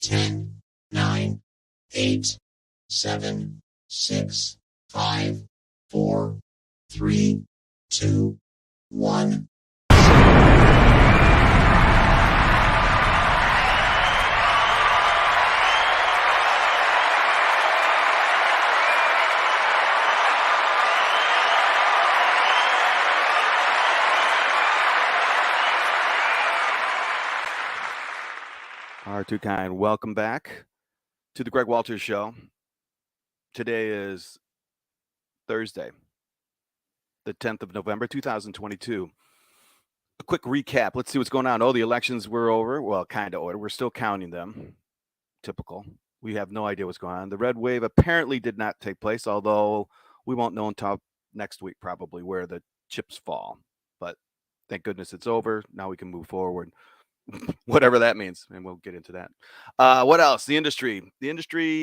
10, 9, 8, 7, 6, 5, 4, 3, 2, 1. All right, too kind. Welcome back to the Greg Walters Show. Today is Thursday, the 10th of November, 2022. A quick recap. Let's see what's going on. Oh, the elections were over. Well, kind of over. We're still counting them. Typical. We have no idea what's going on. The red wave apparently did not take place, although we won't know until next week probably where the chips fall. But thank goodness it's over. Now we can move forward. Whatever that means, and we'll get into that. What else? The industry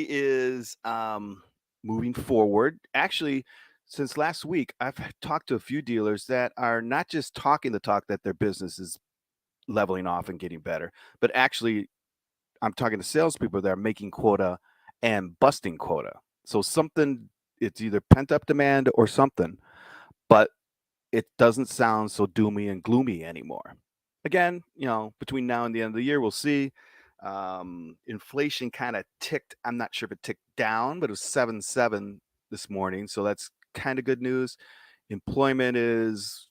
is moving forward. Actually, since last week, I've talked to a few dealers that are not just talking the talk that their business is leveling off and getting better, but actually, I'm talking to salespeople that are making quota and busting quota. So something, it's either pent up demand or something, but it doesn't sound so doomy and gloomy anymore. Again, between now and the end of the year, we'll see. Inflation kind of ticked. I'm not sure if it ticked down, but it was 7.7 this morning. So that's kind of good news. Employment is,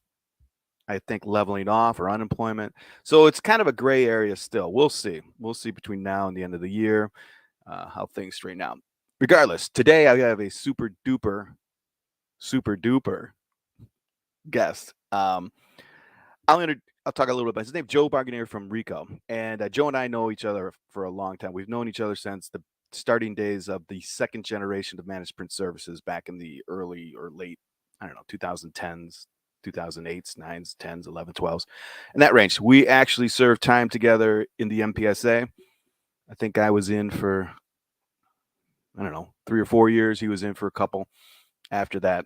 I think, leveling off, or unemployment. So it's kind of a gray area still. We'll see. We'll see between now and the end of the year how things straighten out. Regardless, today I have a super duper guest. I'll talk a little bit about his name, Joe Barganier from Rico. And Joe and I know each other for a long time. We've known each other since the starting days of the second generation of managed print services back in the early or late, 2010s, 2008s, 9s, 10s, 11, 12s, in that range. We actually served time together in the MPSA. I think I was in for, 3 or 4 years. He was in for a couple. After that,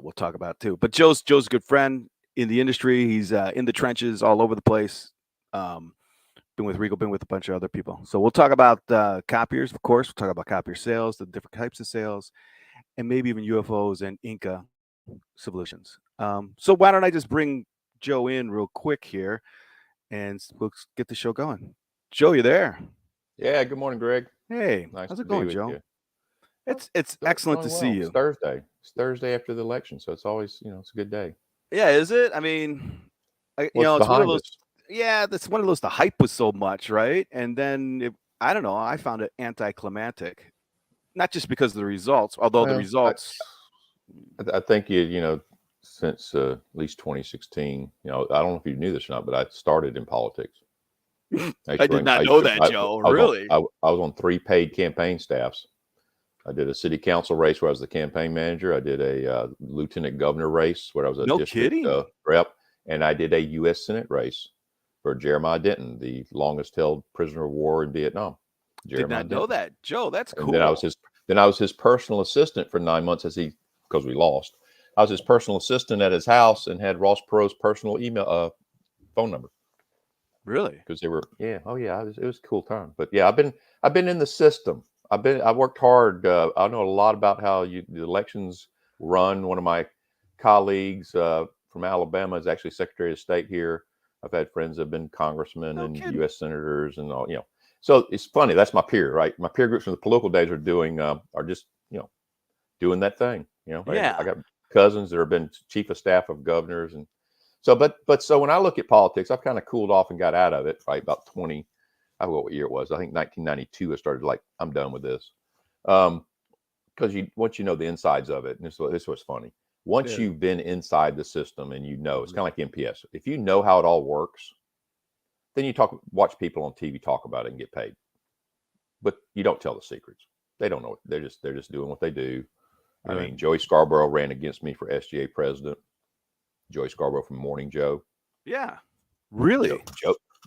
we'll talk about it too. But Joe's a good friend in the industry. He's in the trenches all over the place. Been with Rico, been with a bunch of other people. So we'll talk about copiers, of course. We'll talk about copier sales, the different types of sales, and maybe even UFOs and Inca solutions. So why don't I just bring Joe in real quick here, and we'll get the show going. Joe, you there? Yeah. Good morning, Greg. Hey, Nice how's to it be going, with Joe? you. It's excellent to see you. It's Thursday. It's Thursday after the election, so it's always, it's a good day. Yeah, is it? I mean, it's one of those. Yeah, that's one of those. The hype was so much, right? And then I don't know. I found it anticlimactic, not just because of the results, although the results. I think since at least 2016. I don't know if you knew this or not, but I started in politics. I did not know that, Joe. Really? I was on 3 paid campaign staffs. I did a city council race where I was the campaign manager. I did a lieutenant governor race where I was a district rep, and I did a U.S. Senate race for Jeremiah Denton, the longest held prisoner of war in Vietnam. Did not know that, Joe. That's cool. And then I was his personal assistant for 9 months because we lost. I was his personal assistant at his house and had Ross Perot's personal email phone number. Really? Because they were, it was a cool time. But yeah, I've been in the system. I worked hard. I know a lot about how the elections run. One of my colleagues from Alabama is actually Secretary of State here. I've had friends that have been congressmen and U.S. senators and all. So it's funny. That's my peer, right? My peer groups from the political days are doing that thing. Yeah. I got cousins that have been chief of staff of governors, and so. But so when I look at politics, I've kind of cooled off and got out of it. Right, about 20. I forgot what year it was. I think 1992. I started I'm done with this, because once you know the insides of it, and this was funny. Once you've been inside the system and it's kind of like MPS. If you know how it all works, then you watch people on TV talk about it and get paid, but you don't tell the secrets. They don't know. They're just doing what they do. Right. I mean, Joey Scarborough ran against me for SGA president. Joey Scarborough from Morning Joe. Yeah, really.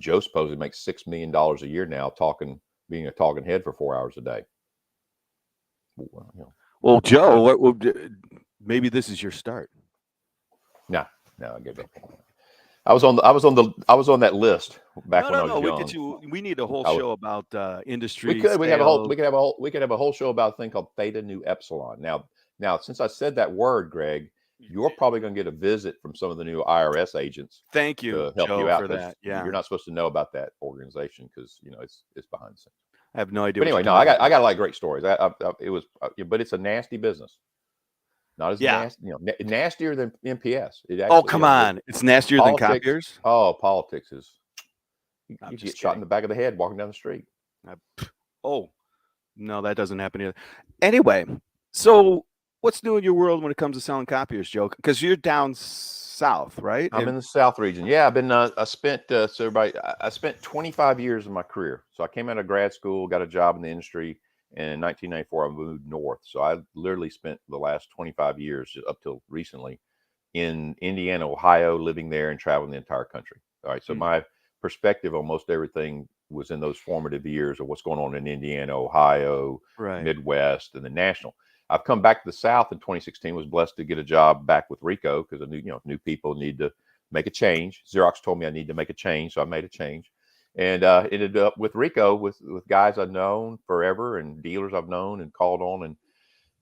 Joe supposedly makes $6 million a year now being a talking head for 4 hours a day. Well, Joe, maybe this is your start. No, I give up. I was on that list back when I was No. young. We need a whole I was, show about we industry could we could have a whole sales. show about a thing called theta nu epsilon. Now since I said that word, Greg, you're probably going to get a visit from some of the new IRS agents Thank you, to help you Joe, out for because that. Yeah, you're not supposed to know about that organization because it's behind the scenes. I have no idea But what you're anyway, no, I talking got about. a lot of great stories. It was, but it's a nasty business. Not as Yeah. nasty, nastier than MPS. It Oh, actually, come on. It's nastier than politics. copiers. Oh, politics is I'm you just get shot in kidding. the back of the head walking down the street. Oh, no, that doesn't happen either. Anyway, so what's new in your world when it comes to selling copiers, Joe? Because you're down south, right? I'm in the South region. Yeah, I've been. I spent I spent 25 years of my career. So I came out of grad school, got a job in the industry, and in 1994 I moved north. So I literally spent the last 25 years up till recently in Indiana, Ohio, living there and traveling the entire country. All right. So my perspective on most everything was in those formative years of what's going on in Indiana, Ohio, Right. Midwest, and the national. I've come back to the South in 2016. Was blessed to get a job back with Rico because I knew new people need to make a change. Xerox told me I need to make a change, so I made a change, and ended up with Rico with guys I've known forever and dealers I've known and called on. And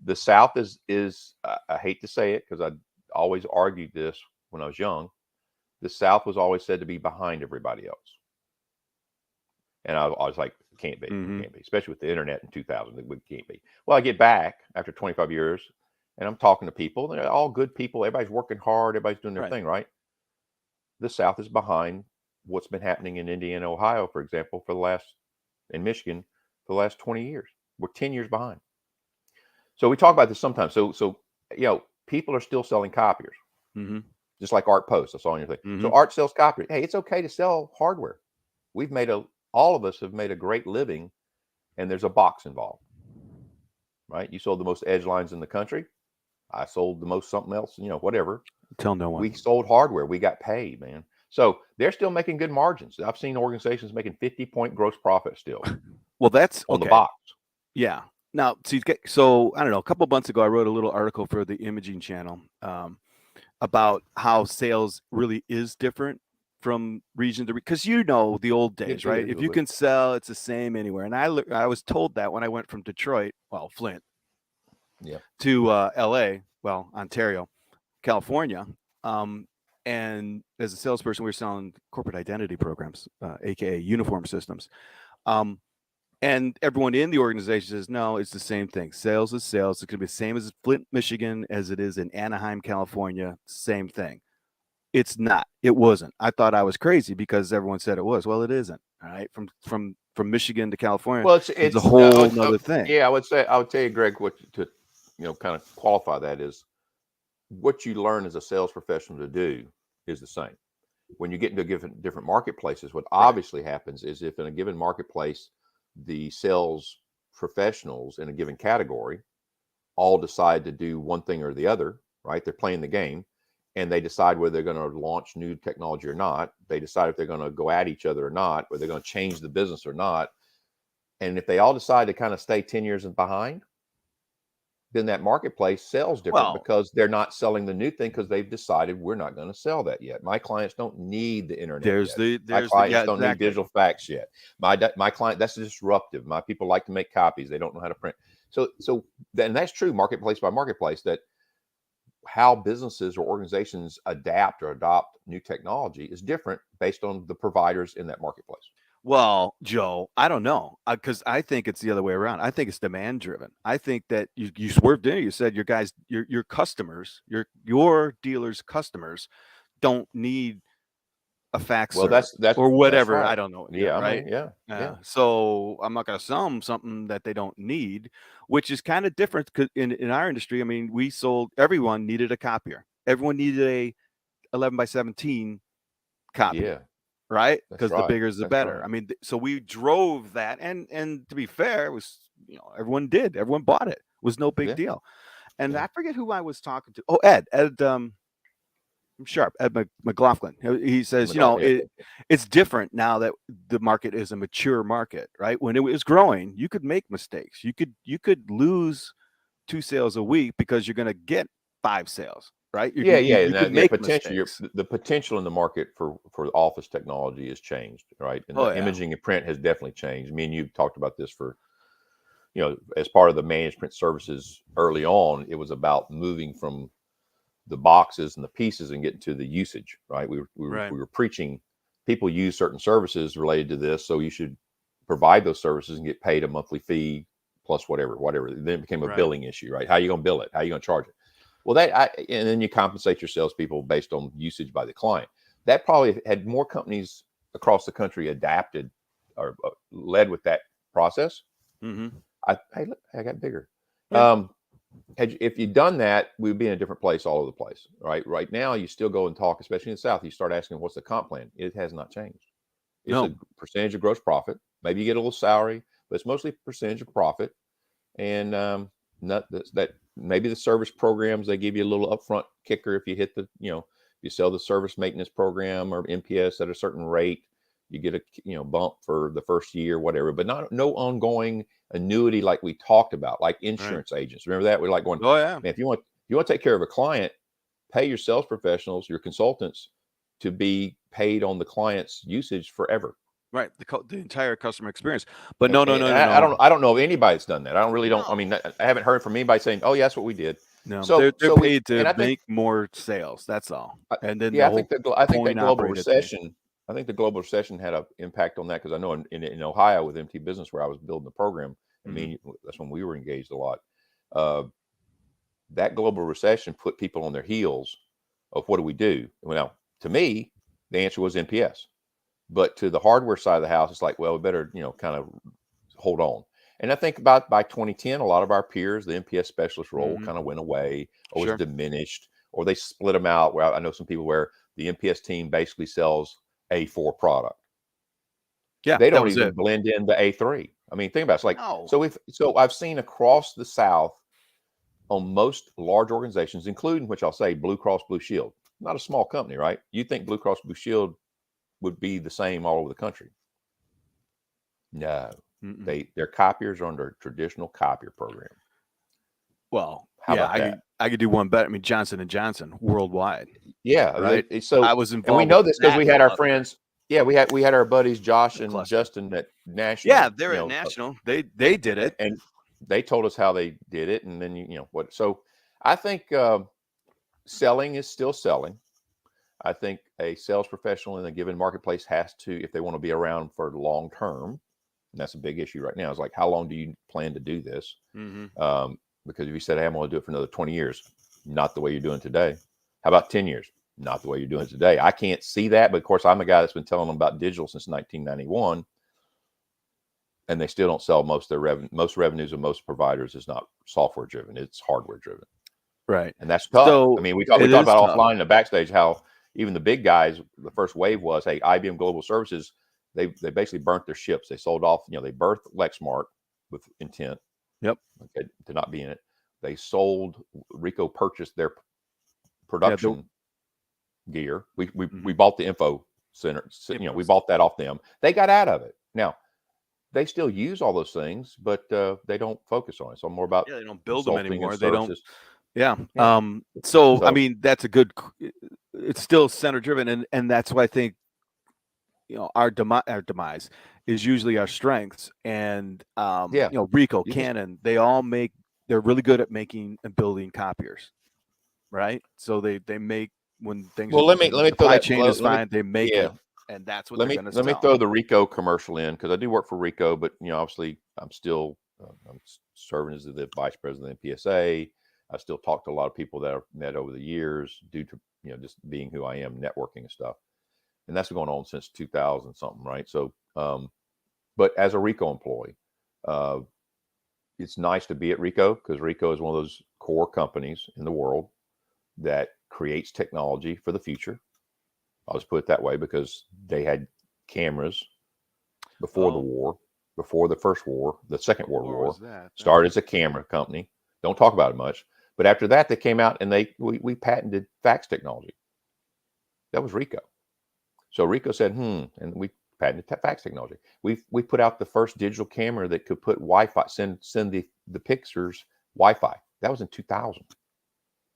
the South is I hate to say it because I always argued this when I was young. The South was always said to be behind everybody else, and I was like, can't be, can't be, especially with the internet in 2000. It can't be. Well, I get back after 25 years, and I'm talking to people. They're all good people. Everybody's working hard. Everybody's doing their thing, right? The South is behind what's been happening in Indiana, Ohio, for example, in Michigan, for the last 20 years. We're 10 years behind. So we talk about this sometimes. So people are still selling copiers, just like Art Post. I saw on your thing. So Art sells copiers. Hey, it's okay to sell hardware. All of us have made a great living, and there's a box involved, right? You sold the most edge lines in the country. I sold the most something else, whatever. Tell no one. We sold hardware. We got paid, man. So they're still making good margins. I've seen organizations making 50-point gross profit still. Well, that's on okay. the box. Yeah. Now, so I don't know. A couple of months ago, I wrote a little article for the Imaging Channel about how sales really is different from region to region. Because the old days, right? If you can sell, it's the same anywhere. And I was told that when I went from Detroit, Flint, to L.A., Ontario, California. And as a salesperson, we were selling corporate identity programs, aka uniform systems. And everyone in the organization says, no, it's the same thing. Sales is sales. It's going to be the same as Flint, Michigan, as it is in Anaheim, California. Same thing. It's not. It wasn't. I thought I was crazy because everyone said it was. Well, it isn't. All right. From Michigan to California, Well, it's a whole other thing. Yeah, I would tell you, Greg, what to kind of qualify that is what you learn as a sales professional to do is the same. When you get into different marketplaces, what obviously happens is if in a given marketplace, the sales professionals in a given category all decide to do one thing or the other, right? They're playing the game and they decide whether they're going to launch new technology or not. They decide if they're going to go at each other or not, or they're going to change the business or not. And if they all decide to kind of stay 10 years behind, then that marketplace sells different because they're not selling the new thing because they've decided we're not going to sell that yet. My clients don't need the internet yet. My clients don't need digital fax yet. My client, that's disruptive. My people like to make copies. They don't know how to print. So then that's true marketplace by marketplace, that how businesses or organizations adapt or adopt new technology is different based on the providers in that marketplace. Well, Joe, I don't know, because I think it's the other way around. I think it's demand driven. I think that you swerved in. You said your customers, your dealers' customers, don't need a faxer or whatever. Right. I don't know. Yeah, right. I mean, yeah. So I'm not going to sell them something that they don't need, which is kind of different in our industry. I mean, everyone needed a copier. Everyone needed a 11 by 17 copy. Yeah. Right, because the bigger is the better. Right. I mean, so we drove that, and to be fair, it was everyone bought it. It was no big deal. And I forget who I was talking to. Oh, Ed Sharp, Ed McLaughlin. He says, it's different now that the market is a mature market. Right, when it was growing, you could make mistakes. You could lose 2 sales a week because you're going to get 5 sales. right? Yeah, You and can yeah, make potential. mistakes. The potential in the market for office technology has changed, right? And Oh, the yeah. imaging and print has definitely changed. Me and you talked about this for, as part of the management services early on. It was about moving from the boxes and the pieces and getting to the usage, right? Right. We were preaching people use certain services related to this, so you should provide those services and get paid a monthly fee plus whatever. Then it became a Right. billing issue, right? How are you going to bill it? How are you going to charge it? Well, and then you compensate your salespeople based on usage by the client. That probably had more companies across the country adapted or led with that process. Mm-hmm. Hey, look, I got bigger. Yeah. If you'd done that, we'd be in a different place all over the place, right? Right now, you still go and talk, especially in the South. You start asking, "What's the comp plan?" It has not changed. It's No. a percentage of gross profit. Maybe you get a little salary, but it's mostly percentage of profit. And not that maybe the service programs, they give you a little upfront kicker if you hit you sell the service maintenance program or MPS at a certain rate, you get a bump for the first year, whatever, but no ongoing annuity like we talked about, like insurance agents. Remember that? We're like going, Oh, yeah. man, if you want to take care of a client, pay your sales professionals, your consultants, to be paid on the client's usage forever. Right. The entire customer experience. But And, no. I don't know of anybody that's done that. I mean, No. I haven't heard from anybody saying, "Oh, yeah, that's what we did." No. So They're we paid to and I think make more sales. That's all. And then yeah, the I think whole that coin global operated thing. recession. I think the global recession had an impact on that, because I know in Ohio with MT Business, where I was building the program, that's when we were engaged a lot. Uh, that global recession put people on their heels of what do we do? Well, to me, the answer was NPS. But to the hardware side of the house, it's like, well, we better, kind of hold on. And I think about by 2010, a lot of our peers, the NPS specialist role kind of went away or was Sure. diminished, or they split them out. Where I know some people where the NPS team basically sells A4 product. Yeah. They That don't was even it. blend in the A3. I mean, think about it. It's like, No. so I've seen across the South on most large organizations, including, which I'll say, Blue Cross Blue Shield, not a small company, right? You think Blue Cross Blue Shield would be the same all over the country? No, Mm-mm. their copiers are under a traditional copier program. Well, How yeah, about that? I could do one better. I mean, Johnson & Johnson worldwide. Yeah, Right. so I was and we involved know with this because that we and a had our lot of friends. Yeah, we had our buddies Josh the and cluster. Justin at Yeah, National. they're at National. They did it. And they told us how they did it, and then what. So I think selling is still selling. I think a sales professional in a given marketplace has to, if they want to be around for long term, and that's a big issue right now. Is like, how long do you plan to do this? Because if you said, "Hey, I'm going to do it for another 20 years," not the way you're doing today. How about 10 years? Not the way you're doing it today. I can't see that, but of course, I'm a guy that's been telling them about digital since 1991, and they still don't sell most of their revenue. Most revenues of most providers is not software driven; it's hardware driven, Right. and that's tough. I So mean, we talked it is about tough. offline in the backstage how even the big guys, the first wave was, hey, IBM Global Services, they basically burnt their ships. They sold off. They birthed Lexmark with intent, Yep. okay, to not be in it. They sold. Rico purchased their Yeah. production gear. We bought the info center. We bought that off them. They got out of it. Now they still use all those things, but they don't focus on it. So more about They don't build them consulting and anymore. They don't. services. Yeah. Yeah. So I So mean, that's a good. It's still center driven, and that's why I think our demise is usually our strengths. And yeah, Rico, you just Canon, they're really good at making and building copiers, right? So they make when things well. are, Let me when the throw supply that. chain is Let me fine, they make yeah. it, and that's what they're going to Let me sell. throw the Rico commercial in, because I do work for Rico, but obviously I'm still I'm serving as the vice president of PSA. I still talk to a lot of people that I've met over the years due to just being who I am, networking and stuff, and that's been going on since 2000 something, right? So, but as a Rico employee, uh, it's nice to be at Rico, because Rico is one of those core companies in the world that creates technology for the future. I'll just put it that way, because they had cameras before the war, before the first war, the Second World War. Started as a camera company. Don't talk about it much. But after that, they came out and we patented fax technology. That was Rico. So Rico said, and we patented fax technology. We put out the first digital camera that could put Wi-Fi, send the pictures Wi-Fi. That was in 2000.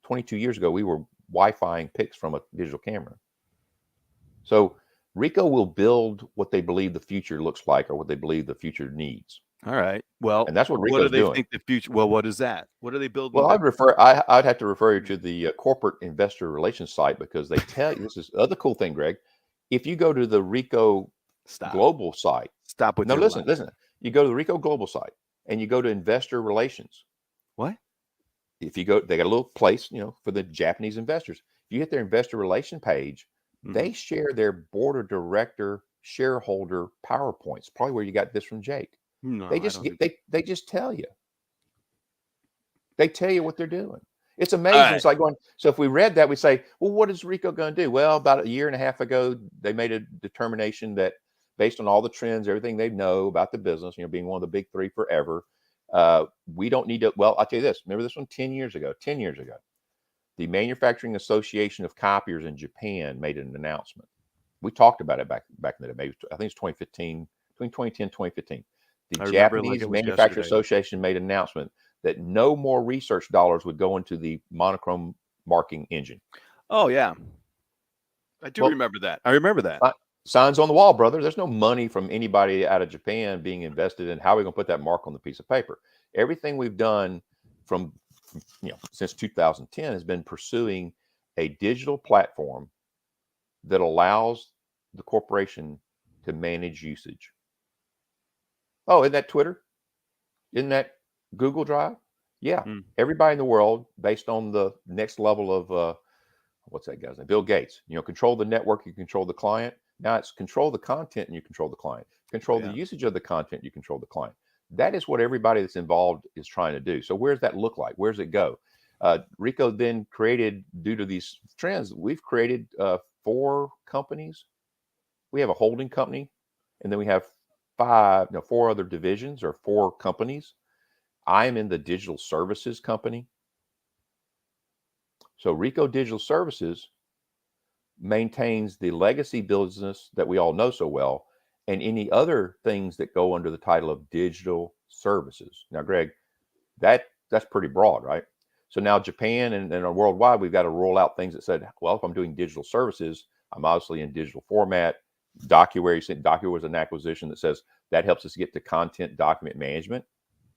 22 years ago, we were Wi-Fi pics from a digital camera. So Ricoh will build what they believe the future looks like, or what they believe the future needs. All right. Well, And that's what what do Ricoh's they doing. think the future? Well, what is that? What are they building? Well, I'd have to refer you to the corporate investor relations site, because they tell you, this is the other cool thing, Greg. If you go to the Ricoh global site, Stop with no, your listen. lie. You go to the Ricoh global site and you go to investor relations. What? If you go, they got a little place, for the Japanese investors. If you hit their investor relation page, they share their board of director shareholder PowerPoints. Probably where you got this from Jake. No, They just they just tell you. They tell you what they're doing. It's amazing. Right. It's like going. So if we read that, we say, well, what is Ricoh going to do? Well, about a year and a half ago, they made a determination that, based on all the trends, everything they know about the business, being one of the big three forever, we don't need to. Well, I'll tell you this. Remember this one 10 years ago? 10 years ago, the Manufacturing Association of Copiers in Japan made an announcement. We talked about it back in the day. Maybe, I think it's 2015, between 2010 and 2015. The Japanese Manufacturing Association made an announcement that no more research dollars would go into the monochrome marking engine. Oh, yeah. I do remember that. I remember that. Signs on the wall, brother. There's no money from anybody out of Japan being invested in how are we going to put that mark on the piece of paper. Everything we've done from since 2010 has been pursuing a digital platform that allows the corporation to manage usage. Oh, isn't that Twitter? Isn't that Google Drive? Yeah. Everybody in the world, based on the next level of what's that guy's name? Bill Gates. Control the network, you control the client. Now it's control the content and you control the client. Control the usage of the content, you control the client. That is what everybody that's involved is trying to do. So where does that look like? Where does it go? Ricoh then created, due to these trends, we've created 4 companies. We have a holding company, and then we have 4 other divisions, or 4 companies. I am in the digital services company. So Ricoh Digital Services maintains the legacy business that we all know so well, and any other things that go under the title of digital services. Now, Greg, that's pretty broad, right? So now Japan and worldwide, we've got to roll out things that said, well, if I'm doing digital services, I'm obviously in digital format. Docuware was an acquisition that says that helps us get to content document management,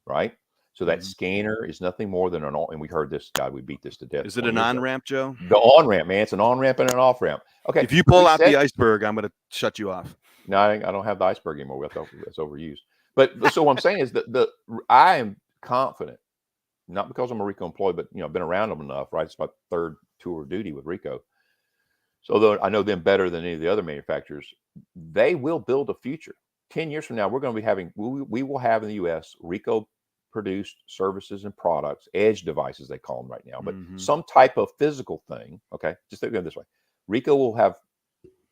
right? So that scanner is nothing more than and we heard this, God, we beat this to death. Is it an on-ramp, Joe? The on-ramp, man. It's an on-ramp and an off-ramp. Okay. If you pull out the iceberg, I'm going to shut you off. No, I don't have the iceberg anymore. That's overused. But so what I'm saying is that I am confident, not because I'm a Ricoh employee, but I've been around them enough, right? It's my 3rd tour of duty with Ricoh. So though I know them better than any of the other manufacturers, they will build a future. 10 years from now, we're going to be having, we will have in the U.S. Ricoh produced services and products, edge devices they call them right now, but some type of physical thing. Okay, just think of it this way: Ricoh will have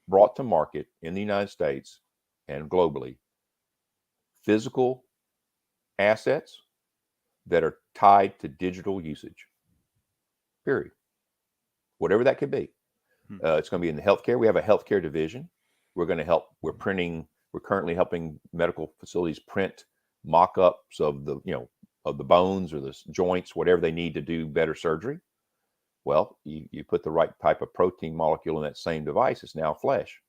brought to market in the United States and globally physical assets that are tied to digital usage. Period. Whatever that could be. It's going to be in the healthcare. We have a healthcare division. We're going to help. We're currently helping medical facilities print mock-ups of the bones or the joints, whatever they need to do better surgery. Well, you put the right type of protein molecule in that same device, it's now flesh.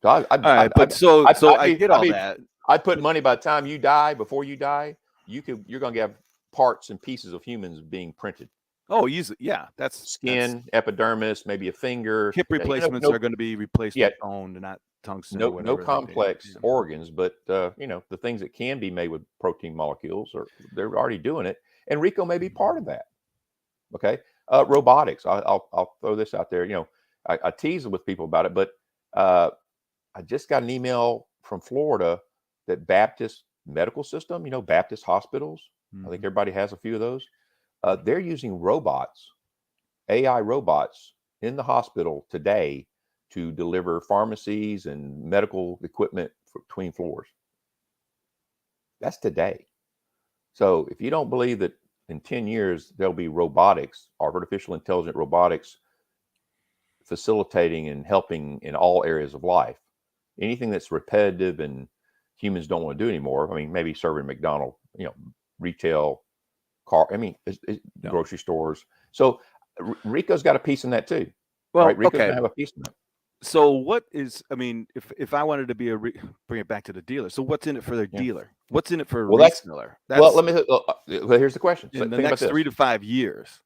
So I get all that. I'd put money by the time you die, before you die, you're going to have parts and pieces of humans being printed. Oh, easy. Yeah, that's skin, epidermis, maybe a finger. Hip replacements are going to be replaced with bone and not tungsten. No complex organs, but the things that can be made with protein molecules, they're already doing it, and Ricoh may be part of that. Okay, robotics. I'll throw this out there. I tease with people about it, but I just got an email from Florida that Baptist medical system, Baptist hospitals. I think everybody has a few of those. They're using robots, AI robots, in the hospital today to deliver pharmacies and medical equipment between floors. That's today. So if you don't believe that in 10 years there'll be robotics, artificial intelligent robotics, facilitating and helping in all areas of life, anything that's repetitive and humans don't want to do anymore. I mean, maybe serving McDonald's, retail No. grocery stores. So Rico's got a piece in that too, Well, right? Rico's okay. gonna have a piece in that. So what is? I mean, if I wanted to be bring it back to the dealer. So what's in it for their Yeah. dealer? What's in it for a Well, that's reseller? well. That's Let me. Well, here's the question. So in the think about next 3 this. to 5 years.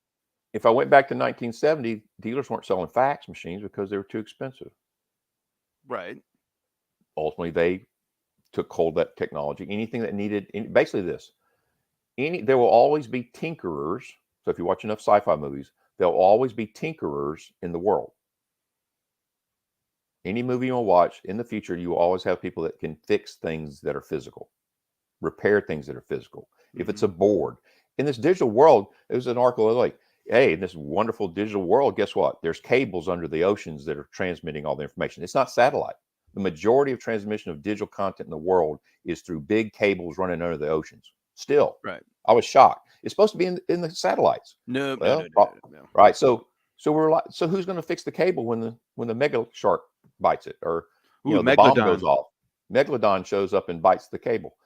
If I went back to 1970, dealers weren't selling fax machines because they were too expensive. Right. Ultimately, they took hold of that technology. Anything that needed, basically this. There will always be tinkerers. So if you watch enough sci-fi movies, there'll always be tinkerers in the world. Any movie you'll watch in the future, you will always have people that can fix things that are physical, repair things that are physical. If it's a board in this digital world, there's an article like, hey, in this wonderful digital world, guess what? There's cables under the oceans that are transmitting all the information. It's not satellite. The majority of transmission of digital content in the world is through big cables running under the oceans. Still, Right. I was shocked. It's supposed to be in the satellites. No. Right. So we're like, so who's going to fix the cable when the mega shark bites it, or Ooh, the bomb Megalodon. goes off? Megalodon shows up and bites the cable.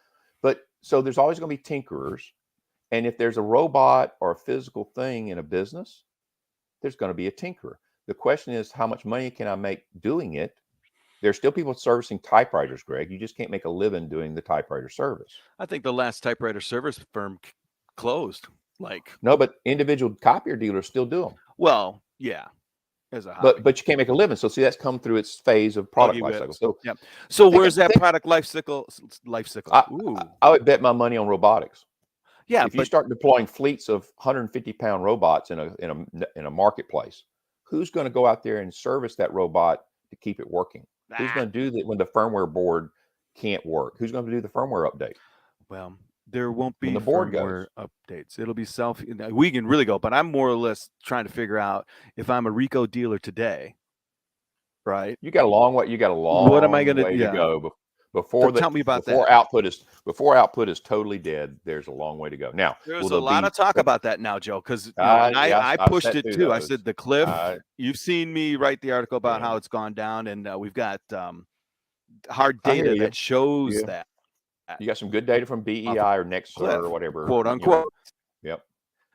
But so there's always going to be tinkerers, and if there's a robot or a physical thing in a business, there's going to be a tinkerer. The question is, how much money can I make doing it? There's still people servicing typewriters, Greg. You just can't make a living doing the typewriter service. I think the last typewriter service firm closed. No, but individual copier dealers still do them. Well, yeah, as a hobby. But you can't make a living. So see, that's come through its phase of product life cycle. So yeah. So where's that product life cycle? I would bet my money on robotics. Yeah, if you start deploying fleets of 150-pound robots in a marketplace, who's going to go out there and service that robot to keep it working? Who's going to do that when the firmware board can't work? Who's going to do the firmware update? Well, there won't be when the board firmware updates. It'll be we can really go, but I'm more or less trying to figure out if I'm a Rico dealer today, right? You got a long way. You got a long what am I going way to go before tell me about before that. output is totally dead. There's a long way to go. Now there's a lot of talk about that now, Joe, because I pushed it too. Those. I said the cliff. You've seen me write the article about how it's gone down, and we've got hard data that shows that. You got some good data from BEI or Nexar or whatever, quote unquote. Yep.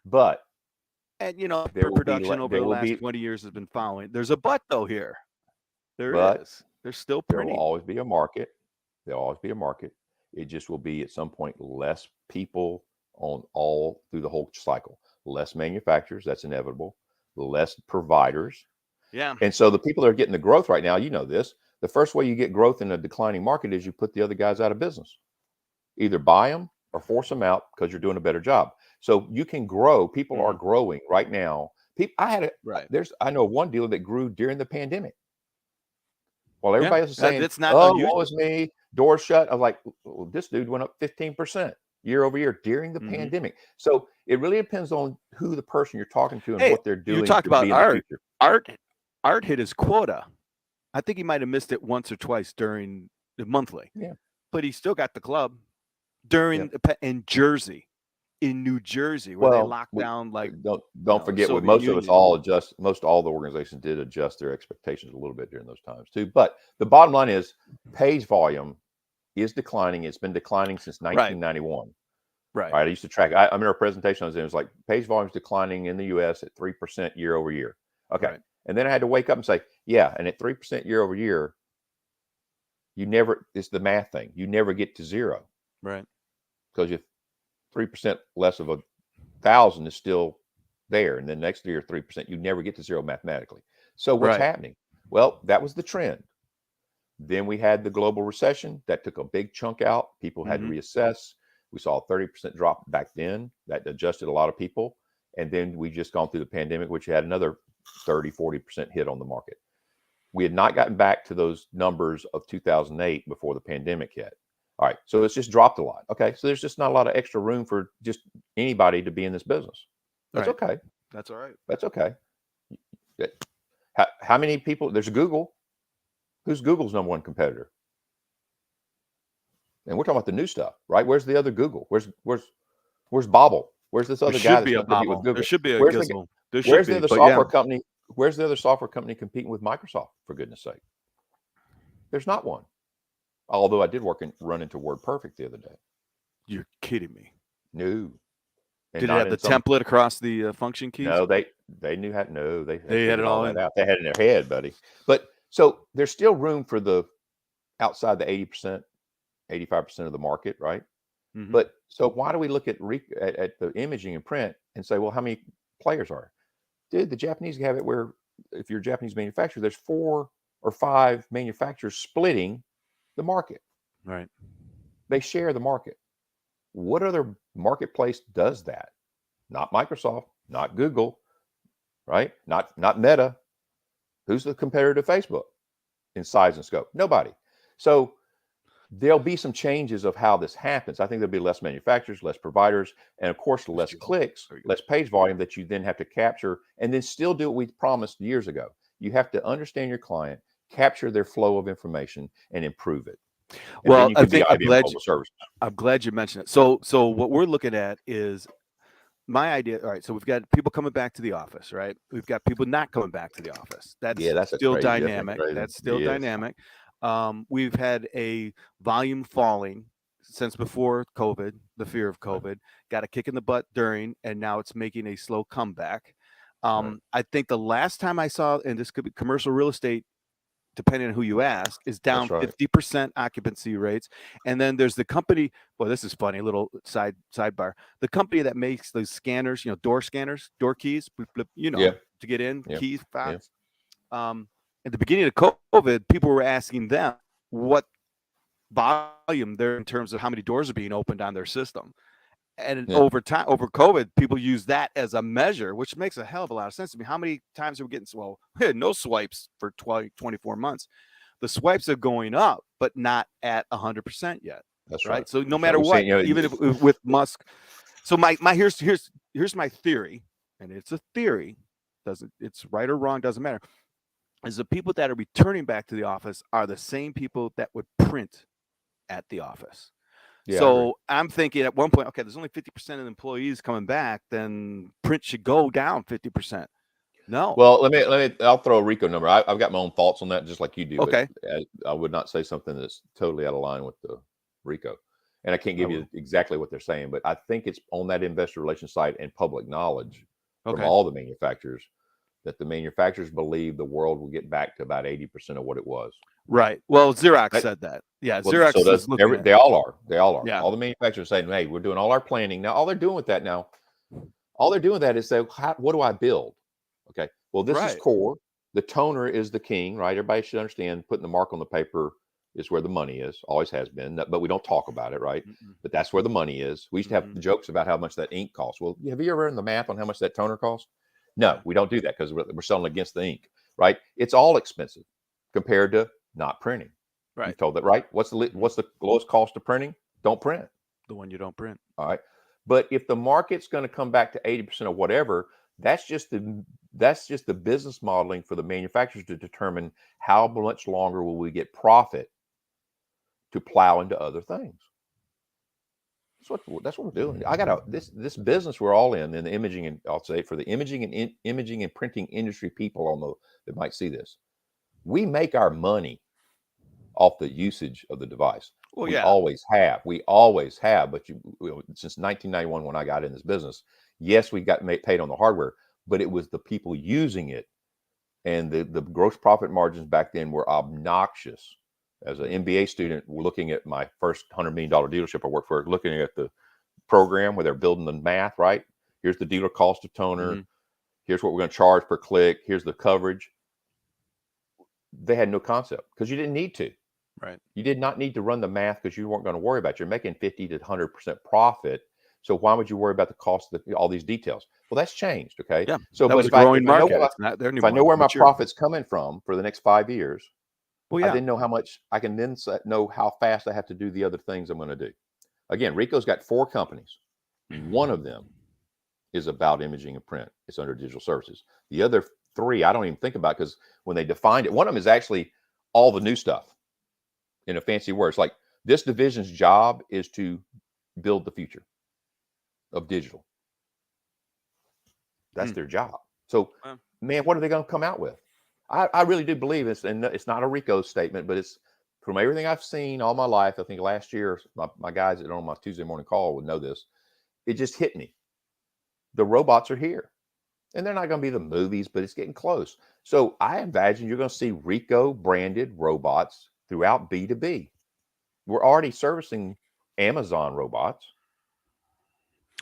But and their production over the last 20 years has been following. There's a but though here. There's still printing. There will always be a market. There'll always be a market. It just will be at some point less people on all through the whole cycle. Less manufacturers, that's inevitable. Less providers. Yeah. And so the people that are getting the growth right now, this, the first way you get growth in a declining market is you put the other guys out of business. Either buy them or force them out because you're doing a better job. So you can grow. People are growing right now. I know one dealer that grew during the pandemic. While everybody else is saying, that's not unusual. What was me? Doors shut. I'm like, this dude went up 15% year over year during the pandemic. So it really depends on who the person you're talking to and what they're doing. You talked about Art hit his quota. I think he might have missed it once or twice during the monthly. Yeah. But he still got the club during in New Jersey, where they locked down don't forget what most of us most all the organizations did adjust their expectations a little bit during those times too. But the bottom line is page volume is declining. It's been declining since 1991. Right. I used to track. I remember a presentation I was in. It was like page volume is declining in the U.S. at 3% year over year. Okay. Right. And then I had to wake up and say, yeah, and at 3% year over year, it's the math thing. You never get to zero. Right. Because if 3% less of 1,000 is still there, and then next year 3%, you never get to zero mathematically. So what's happening? Well, that was the trend. Then we had the global recession that took a big chunk out. People had to reassess. We saw a 30% drop back then. That adjusted a lot of people. And then we just gone through the pandemic, which had another 30-40% hit on the market. We had not gotten back to those numbers of 2008 before the pandemic hit. All right, so it's just dropped a lot. Okay, so there's just not a lot of extra room for just anybody to be in this business. That's okay. That's all right. That's okay. How many people? There's Google. Who's Google's number one competitor? And we're talking about the new stuff, right? Where's the other Google? Where's Bobble? Where's this other guy that's going to compete with Google? There should be a Where's Gizmo. Where's the other software company? Where's the other software company competing with Microsoft? For goodness sake, there's not one. Although I did run into WordPerfect the other day. You're kidding me. No. And Did it not have in the some. template across the function keys? No, they knew how. No, they had They had figured it all all that in. out. They had it in their head, buddy. But so there's still room for the outside the 80%, 85% of the market, right? Mhm. But so why do we look at the imaging and print and say, well, how many players are? Dude, the Japanese have it where if you're a Japanese manufacturer, there's 4 or 5 manufacturers splitting the market. Right. They share the market. What other marketplace does that? Not Microsoft, not Google, right? Not Meta. Who's the competitor to Facebook in size and scope? Nobody. So there'll be some changes of how this happens. I think there'll be less manufacturers, less providers, and of course, less clicks, less page volume that you then have to capture and then still do what we promised years ago. You have to understand your client, capture their flow of information, and improve it. And well, then you I can be think IBM Global Services. I'm glad you mentioned it. So what we're looking at is my idea. All right, so we've got people coming back to the office, right? We've got people not coming back to the office. That's still dynamic. That's still dynamic. We've had a volume falling since before COVID, the fear of COVID, got a kick in the butt during, and now it's making a slow comeback. I think the last time I saw, and this could be commercial real estate, depending on who you ask, is down 50% occupancy rates. And then there's the company, well, this is funny, a little sidebar. The company that makes those scanners, door scanners, door keys, to get in, keys, fobs. At the beginning of COVID, people were asking them what volume there in terms of how many doors are being opened on their system. And over time, over COVID, people use that as a measure, which makes a hell of a lot of sense to me. How many times are we getting, well, we had no swipes for 24 months. The swipes are going up, but not at 100% yet. That's right. So no matter what, even if with Musk. So my here's my theory, and it's a theory. It's right or wrong, doesn't matter. Is the people that are returning back to the office are the same people that would print at the office. Yeah, so I'm thinking at one point, okay, there's only 50% of the employees coming back, then print should go down 50%. No. Well, I'll throw a RICO number. I've got my own thoughts on that, just like you do. Okay. But I would not say something that's totally out of line with the RICO. And I can't give you exactly what they're saying, but I think it's on that investor relations site and public knowledge from all the manufacturers that the manufacturers believe the world will get back to about 80% of what it was. Right. Well, Xerox said that. Yeah, Xerox so does they all are. They all are. Yeah. All the manufacturers saying, hey, we're doing all our planning. Now, all they're doing with that is say, what do I build? Okay. Well, this is core. The toner is the king, right? Everybody should understand putting the mark on the paper is where the money is. Always has been, but we don't talk about it, right? But that's where the money is. We used to have jokes about how much that ink costs. Well, have you ever run the math on how much that toner costs? No, we don't do that because we're selling against the ink, right? It's all expensive compared to not printing. Right. You told that, right? What's the lowest cost of printing? Don't print. The one you don't print. All right. But if the market's going to come back to 80% of whatever, that's just the business modeling for the manufacturers to determine how much longer will we get profit to plow into other things. That's what we're doing. I got this business we're all in the imaging, and I'll say for the imaging and printing industry people that might see this. We make our money off the usage of the device. Well, we always have. But since 1991, when I got in this business, yes, we got paid on the hardware, but it was the people using it, and the gross profit margins back then were obnoxious. As an MBA student, we're looking at my first $100 million dealership I worked for, looking at the program where they're building the math, right? Here's the dealer cost of toner. Here's what we're going to charge per click. Here's the coverage. They had no concept because you didn't need to. Right. You did not need to run the math because you weren't going to worry about it. You're making 50 to 100% profit. So why would you worry about the cost of all these details? Well, that's changed. Okay. Yeah. So, but if I know where my profit's coming from for the next 5 years, well, yeah. I didn't know how much. I can then know how fast I have to do the other things I'm going to do. Again, Rico's got 4 companies. One of them is about imaging and print. It's under digital services. The other 3, I don't even think about because when they defined it, one of them is actually all the new stuff in a fancy word. It's like this division's job is to build the future of digital. That's their job. So, man, what are they going to come out with? I really do believe it's, and it's not a RICO statement, but it's from everything I've seen all my life. I think last year, my guys that are on my Tuesday morning call would know this. It just hit me. the robots are here. And they're not going to be the movies, but it's getting close. So I imagine you're going to see Rico branded robots throughout B2B. We're already servicing Amazon robots.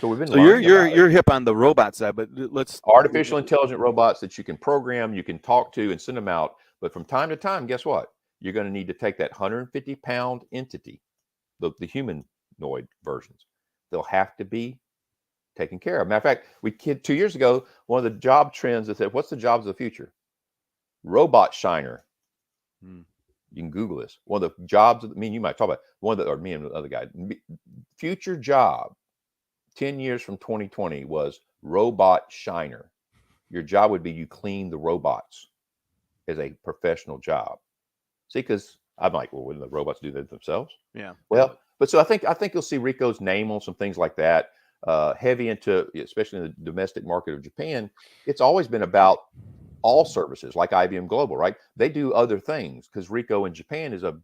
So we've been So learning about you're hip on the robot side, but let's artificial intelligent robots that you can program, you can talk to and send them out. But from time to time, guess what? You're going to need to take that 150-pound entity, the humanoid versions. They'll have to be taken care of. Matter of fact, 2 years ago, one of the job trends that said, what's the jobs of the future? Robot shiner. You can Google this. One of the jobs, you might talk about one of the, or me and the other guy, future job 10 years from 2020 was robot shiner. Your job would be you clean the robots as a professional job. See, because I'm like, well, wouldn't the robots do that themselves? Yeah. Well, but so I think you'll see Rico's name on some things like that. Heavy into, especially in the domestic market of Japan, it's always been about all services like IBM Global, right? They do other things because Rico in Japan is a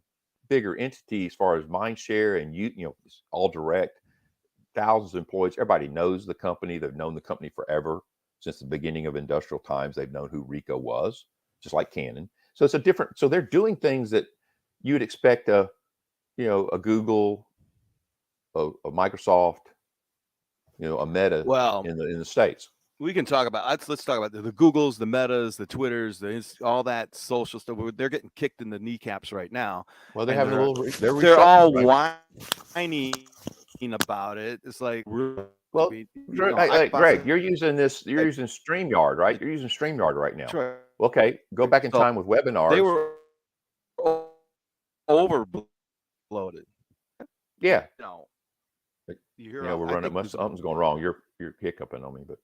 bigger entity as far as mind share and it's all direct. Thousands of employees. Everybody knows the company. They've known the company forever. Since the beginning of industrial times, they've known who Rico was, just like Canon. So it's a different. So they're doing things that you would expect a Google, a Microsoft, a Meta Well, in the States. we can talk about let's talk about the Googles, the Metas, the Twitters, all that social stuff. They're getting kicked in the kneecaps right now. Well, they're having they're all whining about it. It's like, well, Greg, you're using using StreamYard, right? You're using StreamYard right now. Sure. Okay, go back in time with webinars. They were overloaded. Yeah. No. We're running. Something's going wrong. You're hiccuping on me, but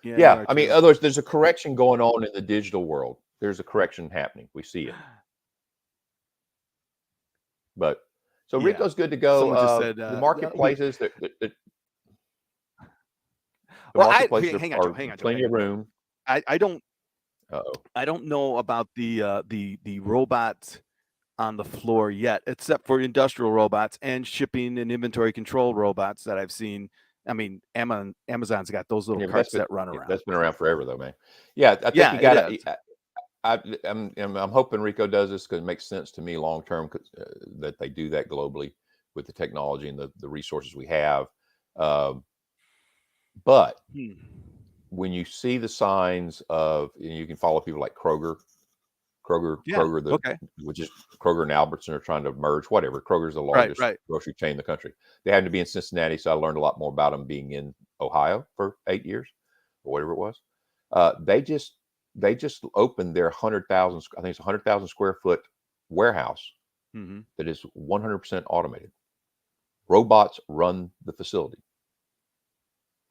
yeah. I mean, in other words, there's a correction going on in the digital world. There's a correction happening. We see it. But so Rico's good to go. Someone just said the marketplaces that hang on, Joe. clean your room. I don't. Uh-oh. I don't know about the robots on the floor yet, except for industrial robots and shipping and inventory control robots that I've seen. I mean, Amazon's got those little carts that run around. That's been around forever, though, man. Yeah, I think you got to. I'm hoping Rico does this because it makes sense to me long term that they do that globally with the technology and the resources we have. But when you see the signs of, you can follow people like Kroger, which is Kroger and Albertson are trying to merge. Whatever, Kroger's the largest grocery chain in the country. They happen to be in Cincinnati, so I learned a lot more about them being in Ohio for 8 years or whatever it was. They just opened their 100,000. I think it's 100,000 square foot warehouse that is 100% automated. Robots run the facility.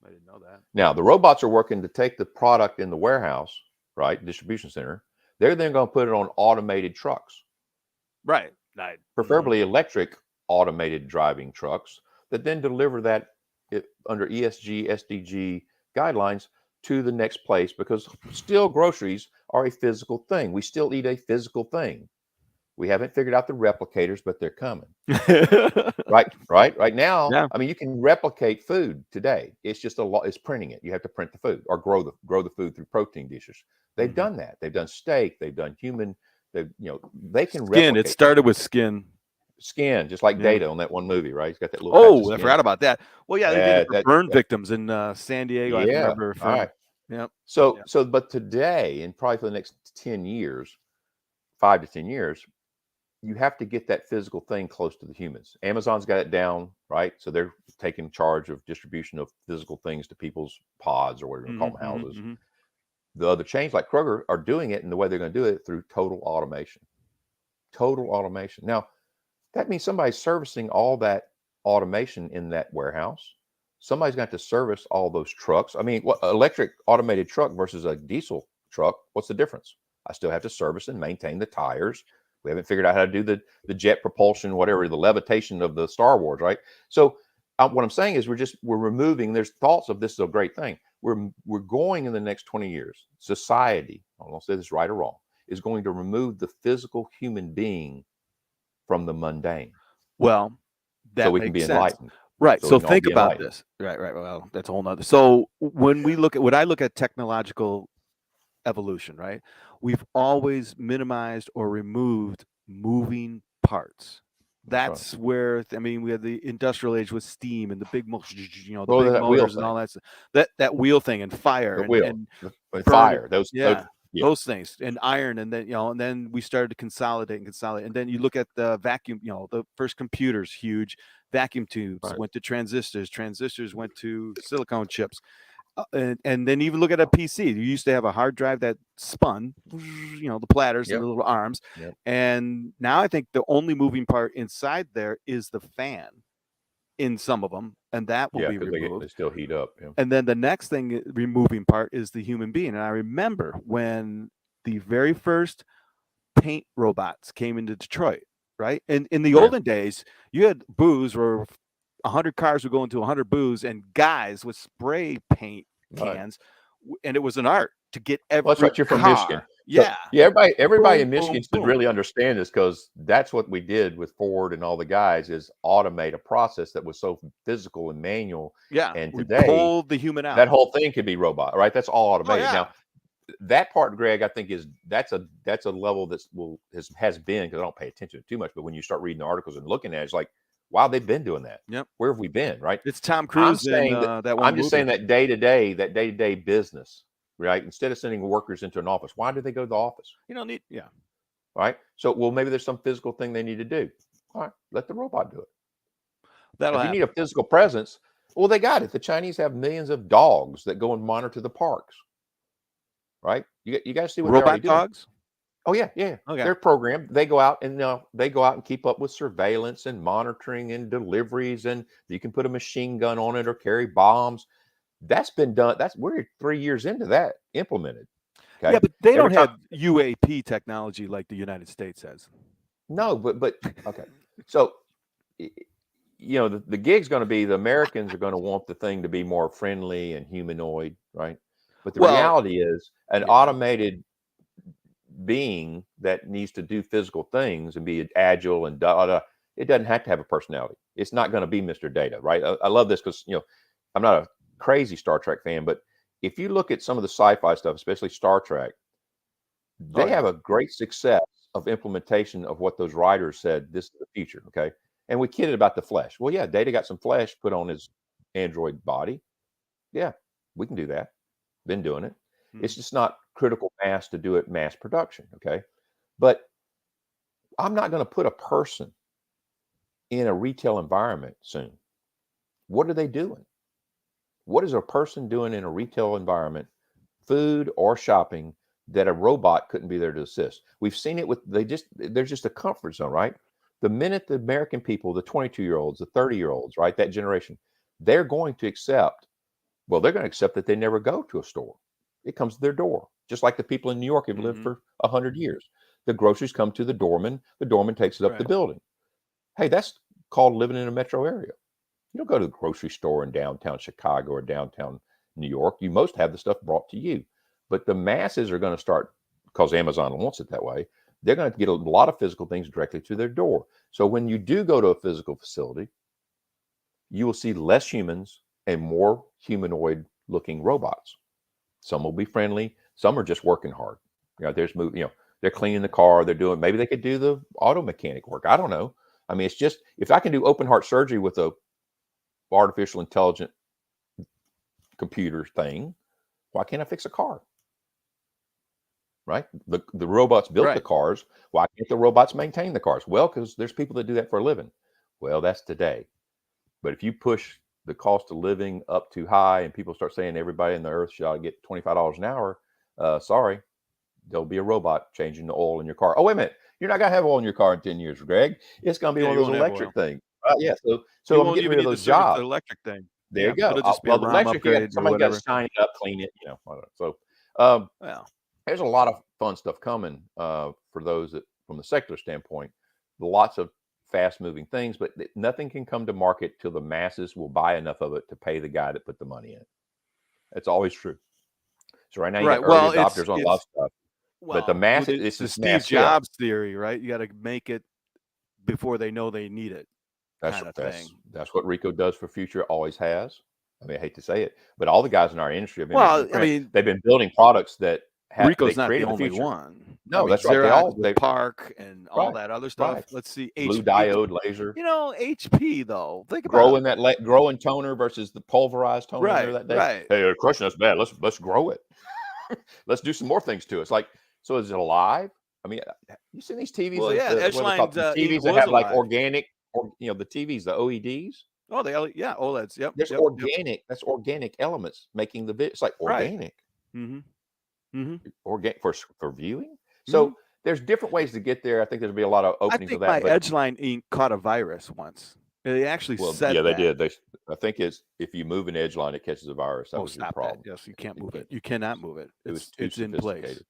I didn't know that. Now the robots are working to take the product in the warehouse, right, distribution center. They're then going to put it on automated trucks, right? Preferably electric automated driving trucks that then deliver that under ESG, SDG guidelines to the next place, because still groceries are a physical thing. We still eat a physical thing. We haven't figured out the replicators, but they're coming. Right now. Yeah. I mean, you can replicate food today. It's just it's printing it. You have to print the food or grow the food through protein dishes. They've done that. They've done steak. They've done human. They can skin. It started with skin, just like Data on that one movie, right? He's got that little. I forgot about that. Well, yeah, they did it for burn victims in San Diego. Yeah. I remember. All right. Yeah. So, but today, and probably for the next 10 years, 5 to 10 years, you have to get that physical thing close to the humans. Amazon's got it down, right? So they're taking charge of distribution of physical things to people's pods or whatever you call them, houses. The other chains like Kroger are doing it, and the way they're going to do it through total automation. Total automation. Now, that means somebody's servicing all that automation in that warehouse. Somebody's got to service all those trucks. I mean, what electric automated truck versus a diesel truck? What's the difference? I still have to service and maintain the tires. We haven't figured out how to do the jet propulsion, whatever, the levitation of the Star Wars, right? So what I'm saying is we're removing, there's thoughts of this is a great thing. We're going in the next 20 years, society, I don't say this right or wrong, is going to remove the physical human being from the mundane. Well, that so we makes can be sense. enlightened. Right. so So we can all think be about enlightened. this. Right. Well, that's a whole nother. So when I look at technological evolution, right? We've always minimized or removed moving parts. That's right. That's where we had the industrial age with steam and the big, the Well, big that wheel motors and thing, all that stuff. That wheel thing and fire the wheel, and the burn, fire, those, yeah, yeah, those things and iron, and then we started to consolidate, and then you look at the vacuum. The first computers, huge vacuum tubes right. went to transistors went to silicone chips. And then even look at a PC. You used to have a hard drive that spun, the platters and Yep. the little arms. Yep. And now I think the only moving part inside there is the fan in some of them, and that will Yeah, be because they removed. still heat up. Yeah. And then the next thing removing part is the human being. And I remember when the very first paint robots came into Detroit, right? And in the Right. olden days, you had booths where 100 cars would go into 100 booths, and guys would spray paint cans, and it was an art to get every Well, that's right. You're from car. Michigan. Yeah. So, yeah, everybody Boom, in Michigan boom, should boom. really understand this, because that's what we did with Ford and all the guys, is automate a process that was so physical and manual. Yeah. And We today, pulled the human out. that whole thing could be robot, right? That's all Oh, automated. yeah. Now, that part, Greg, I think that's a level has been, because I don't pay attention to it too much, but when you start reading the articles and looking at it, it's like, wow, they've been doing that. Yep. Where have we been, right? It's Tom I'm Cruise in saying that one I'm just movie. saying that day-to-day business, right? Instead of sending workers into an office, why do they go to the office? You don't need, yeah. Right? So, well, maybe there's some physical thing they need to do. All right, let the robot do it. That'll If you happen. need a physical presence, well, they got it. The Chinese have millions of dogs that go and monitor the parks. Right? You guys see what they're already Robot doing. dogs? Oh yeah, yeah. Okay. They're programmed. They go out and keep up with surveillance and monitoring and deliveries, and you can put a machine gun on it or carry bombs. That's been done. We're 3 years into that implemented. Okay. Yeah, but they Every don't time, have UAP technology like the United States has. no, but okay. So the gig's going to be, the Americans are going to want the thing to be more friendly and humanoid, right? But the reality is, an automated being that needs to do physical things and be agile and it doesn't have to have a personality. It's not going to be Mr. Data, right? I love this because I'm not a crazy Star Trek fan, but if you look at some of the sci-fi stuff, especially Star Trek, they have a great success of implementation of what those writers said. This is the future, okay? And we kidded about the flesh. Well, yeah, Data got some flesh put on his android body. Yeah, we can do that. Been doing it. It's just not critical mass to do it mass production, okay? But I'm not going to put a person in a retail environment soon. What are they doing? What is a person doing in a retail environment, food or shopping, that a robot couldn't be there to assist? We've seen it with, there's just a comfort zone, right? The minute the American people, the 22-year-olds, the 30-year-olds, right, that generation, they're going to accept that they never go to a store. It comes to their door, just like the people in New York have lived for 100 years. The groceries come to the doorman. The doorman takes it up the building. Hey, that's called living in a metro area. You don't go to the grocery store in downtown Chicago or downtown New York. You most have the stuff brought to you. But the masses are going to start, because Amazon wants it that way, they're going to get a lot of physical things directly to their door. So when you do go to a physical facility, you will see less humans and more humanoid looking robots. Some will be friendly. Some are just working hard. They're cleaning the car. Maybe they could do the auto mechanic work. I don't know. I mean, it's just, if I can do open heart surgery with a artificial intelligent computer thing, why can't I fix a car? Right? The robots built the cars. Why can't the robots maintain the cars? Well, because there's people that do that for a living. Well, that's today. But if you push the cost of living up too high and people start saying everybody in the earth should get $25 an hour, sorry, there'll be a robot changing the oil in your car. Oh, wait a minute. You're not going to have oil in your car in 10 years, Greg. It's going to be one of those electric things. Yeah. So I'm getting rid of those jobs. The electric thing. There you go. It'll just be Well, a the ROM electric, upgrade or somebody got to whatever. shine it up, clean it, So there's a lot of fun stuff coming for those that, from the secular standpoint, lots of fast moving things, but nothing can come to market till the masses will buy enough of it to pay the guy that put the money in. It's always true. So right now you got early adopters on a lot of stuff, but the masses, it's the this Steve mass scale. Jobs theory, right? You got to make it before they know they need it. That's kind of that's thing. that's what Rico does for Future. Always has. I mean, I hate to say it, but all the guys in our industry have been making Well, the I print. mean, They've been building products that they Rico's not the created the only future. one. I No, mean, that's right. Xerox with They Park and all right, that other stuff. right. Let's see, Blue H, diode laser. you know, HP though. Think about Growing toner versus the pulverized toner in there right, that day. right. Hey, they're crushing us bad. Let's grow it. Let's do some more things to it. It's like, so is it alive? I mean, you seen these TVs? Well, yeah, What are they called? Edgeline's The ink TVs that was have like alive. organic, or the TVs, the OEDs. Oh, yeah, OLEDs. Yep. There's Yep. organic. That's organic elements making the video. It's like Right. organic, Mm-hmm. organic for viewing. Mm-hmm. So there's different ways to get there. I think there'll be a lot of I openings think of my that. But Edgeline ink caught a virus once. They actually well, said yeah, they that. did. I think it's if you move an edge line, it catches a virus. That was your Stop problem. that. Yes, you can't move it. You cannot move it. It was too It's in place. sophisticated.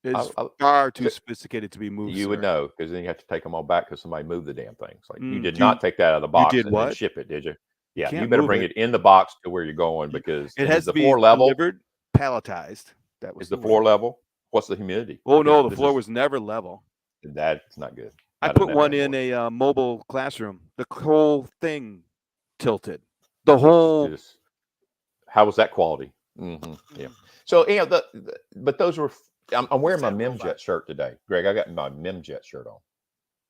It's far too sophisticated to be moved. You would sir. know, because then you have to take them all back because somebody moved the damn thing. It's like you did You- not take that out of the box did and then what? ship it, did you? Yeah, you can't better move bring it. it in the box to where you're going, because It and has is the to be floor level. delivered, palletized. That was Is the floor level? What's the humidity? Oh no, Because the floor was never level. That's not good. I Not put that one anymore. in a mobile classroom. The whole thing tilted. The whole. How was that quality? Yeah. So but those were. I'm wearing my Memjet shirt today, Greg. I got my Memjet shirt on.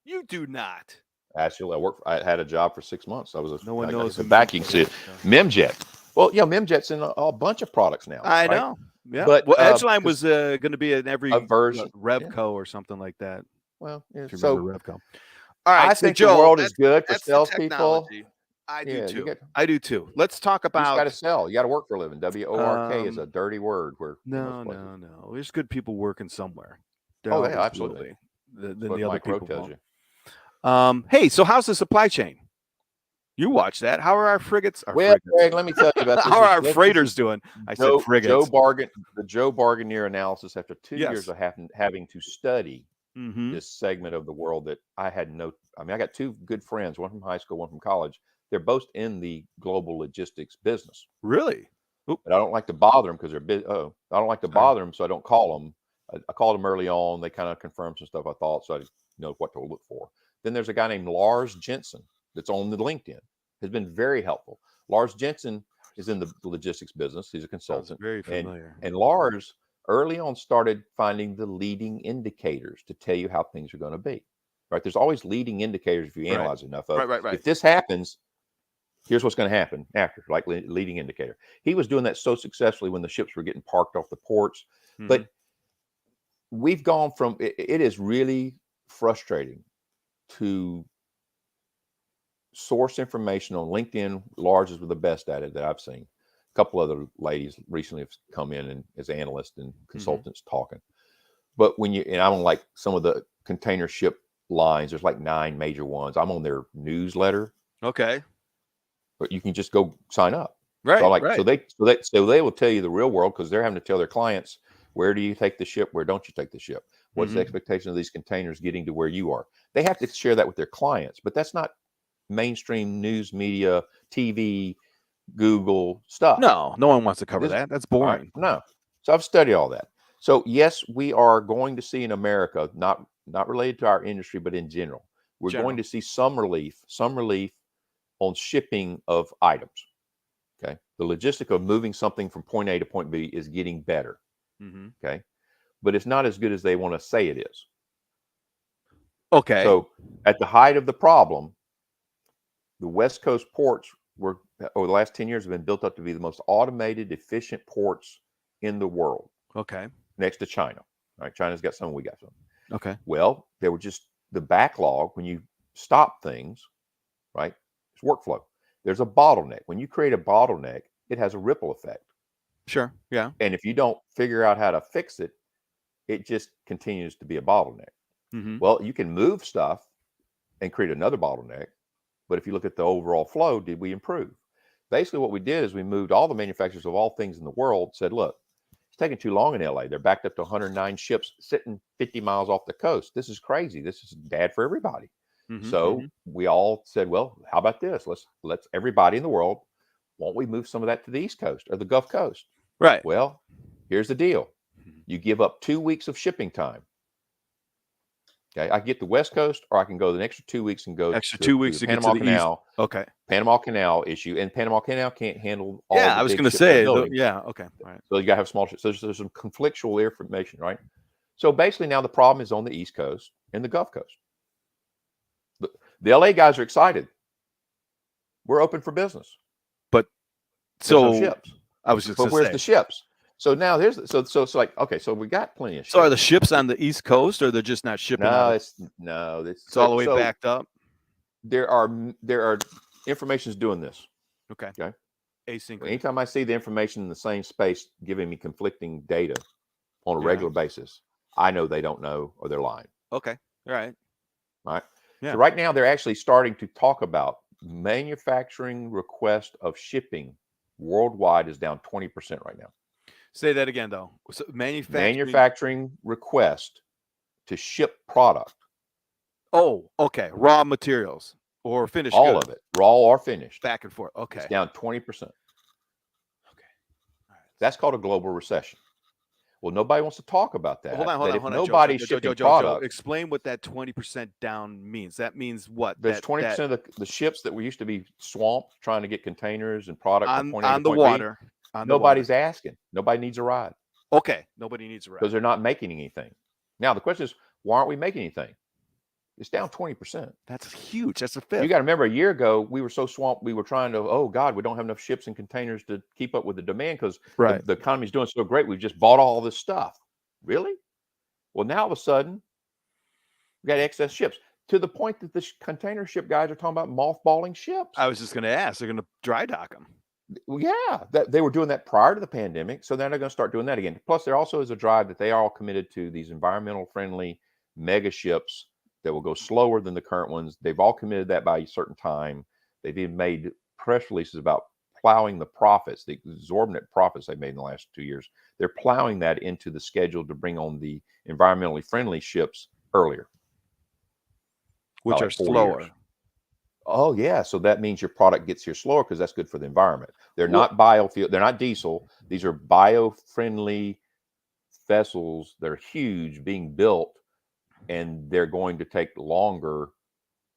You do not. Actually, I had a job for 6 months. I was No one knows the back. You can see it. Memjet. Well, Memjet's in a bunch of products now. I right? know. Yeah. But Edgeline was going to be in every version, Revco or something like that. Well, yeah, If you so remember Revco. All right, I so think Joe, the world is good for that's salespeople. I do Yeah, too. I do too. Let's talk You just got about. to sell. You got to work for a living. WORK is a dirty word. Where No. There's good people working somewhere. There Oh, yeah, always absolutely. will be. Then what the other Mike Rowe people tells won't. you. Hey, so how's the supply chain? You watch that. How are our frigates? Well, Greg, let me tell you about this. How are our freighters doing? I said frigates. The Joe Barganier analysis after 2 years of having to study this segment of the world that I had no. I mean, I got two good friends, one from high school, one from college. They're both in the global logistics business. Really? But I don't like to bother them because they're busy. I don't like to bother them, so I don't call them. I called them early on. They kind of confirmed some stuff I thought, so I know what to look for. Then there's a guy named Lars Jensen that's on the LinkedIn. Has been very helpful. Lars Jensen is in the logistics business. He's a consultant. Very familiar. And Lars early on started finding the leading indicators to tell you how things are going to be. Right? There's always leading indicators if you analyze enough of. Right. If this happens, here's what's going to happen after, like leading indicator. He was doing that so successfully when the ships were getting parked off the ports. But we've gone from it is really frustrating to source information on LinkedIn. Lars is the best at it that I've seen. A couple other ladies recently have come in and as analysts and consultants talking. But and I'm on like some of the container ship lines. There's like 9 major ones. I'm on their newsletter. Okay. But you can just go sign up. Right. So they will tell you the real world, because they're having to tell their clients, where do you take the ship? Where don't you take the ship? What's the expectation of these containers getting to where you are? They have to share that with their clients, but that's not mainstream news media, TV, Google stuff. No one wants to cover that. That's boring. Right? No. So I've studied all that. So yes, we are going to see in America, not related to our industry, but in general, we're going to see some relief on shipping of items. Okay. The logistic of moving something from point A to point B is getting better. Okay. But it's not as good as they want to say it is. Okay. So at the height of the problem, the West Coast ports were, over the last 10 years, have been built up to be the most automated, efficient ports in the world. Okay. Next to China. Right? China's got some, we got some. Okay. Well, there were just the backlog when you stop things, right? It's workflow. There's a bottleneck. When you create a bottleneck, it has a ripple effect. Sure. Yeah. And if you don't figure out how to fix it, it just continues to be a bottleneck. Well, you can move stuff and create another bottleneck. But if you look at the overall flow, did we improve? Basically, what we did is we moved all the manufacturers of all things in the world, said, look, it's taking too long in LA. They're backed up to 109 ships sitting 50 miles off the coast. This is crazy. This is bad for everybody. So we all said, well, how about this? Let's everybody in the world, won't we move some of that to the East Coast or the Gulf Coast? Right. Well, here's the deal. You give up 2 weeks of shipping time. Okay, I can get the West Coast, or I can go the next 2 weeks and go Extra to 2 weeks the to get Panama to the Canal. east. Okay. Panama Canal issue, and Panama Canal can't handle all Yeah, the I was big going to ship say, ability. yeah, okay. All right. So you got to have small ships. So there's some conflictual information, right? So basically now the problem is on the East Coast and the Gulf Coast. The LA guys are excited. We're open for business. But There's no so ships. I was just But going to where's say, the ships? So now there's so it's like, okay, so we got plenty of ships. so are the ships on the East Coast, or they're just not shipping out? It's all the way backed up. There are information is doing this. Okay. Asynchronous. Anytime I see the information in the same space giving me conflicting data on a regular basis, I know they don't know or they're lying. Okay. All right. Yeah. So right now they're actually starting to talk about manufacturing request of shipping worldwide is down 20% right now. Say that again, though. So Manufacturing request to ship product. Oh, okay. Raw materials or finished All goods. of it, raw or finished. Back and forth. Okay. It's down 20%. Okay. All right. That's called a global recession. Well, nobody wants to talk about that. Hold on. If nobody's shipping product, explain what that 20% down means. That means what? There's 20% of the ships that we used to be swamped trying to get containers and product on, from point A to on the point water. B. On Nobody's the water. asking. Nobody needs a ride. Okay. Nobody needs a ride. Because they're not making anything. Now, the question is, why aren't we making anything? It's down 20%. That's huge. That's a fifth. You got to remember, a year ago, we were so swamped, we were trying to, oh, God, we don't have enough ships and containers to keep up with the demand because the economy's doing so great. We've just bought all this stuff. Really? Well, now all of a sudden, we got excess ships to the point that the container ship guys are talking about mothballing ships. I was just going to ask. They're going to dry dock them. Well, yeah, they were doing that prior to the pandemic. So then they're going to start doing that again. Plus, there also is a drive that they are all committed to these environmental friendly mega ships that will go slower than the current ones. They've all committed that by a certain time. They've even made press releases about plowing the profits, the exorbitant profits they made in the last 2 years. They're plowing that into the schedule to bring on the environmentally friendly ships earlier. Which are slower. Years. Oh, yeah. So that means your product gets here slower because that's good for the environment. They're not biofuel. They're not diesel. These are bio-friendly vessels that are huge being built, and they're going to take longer,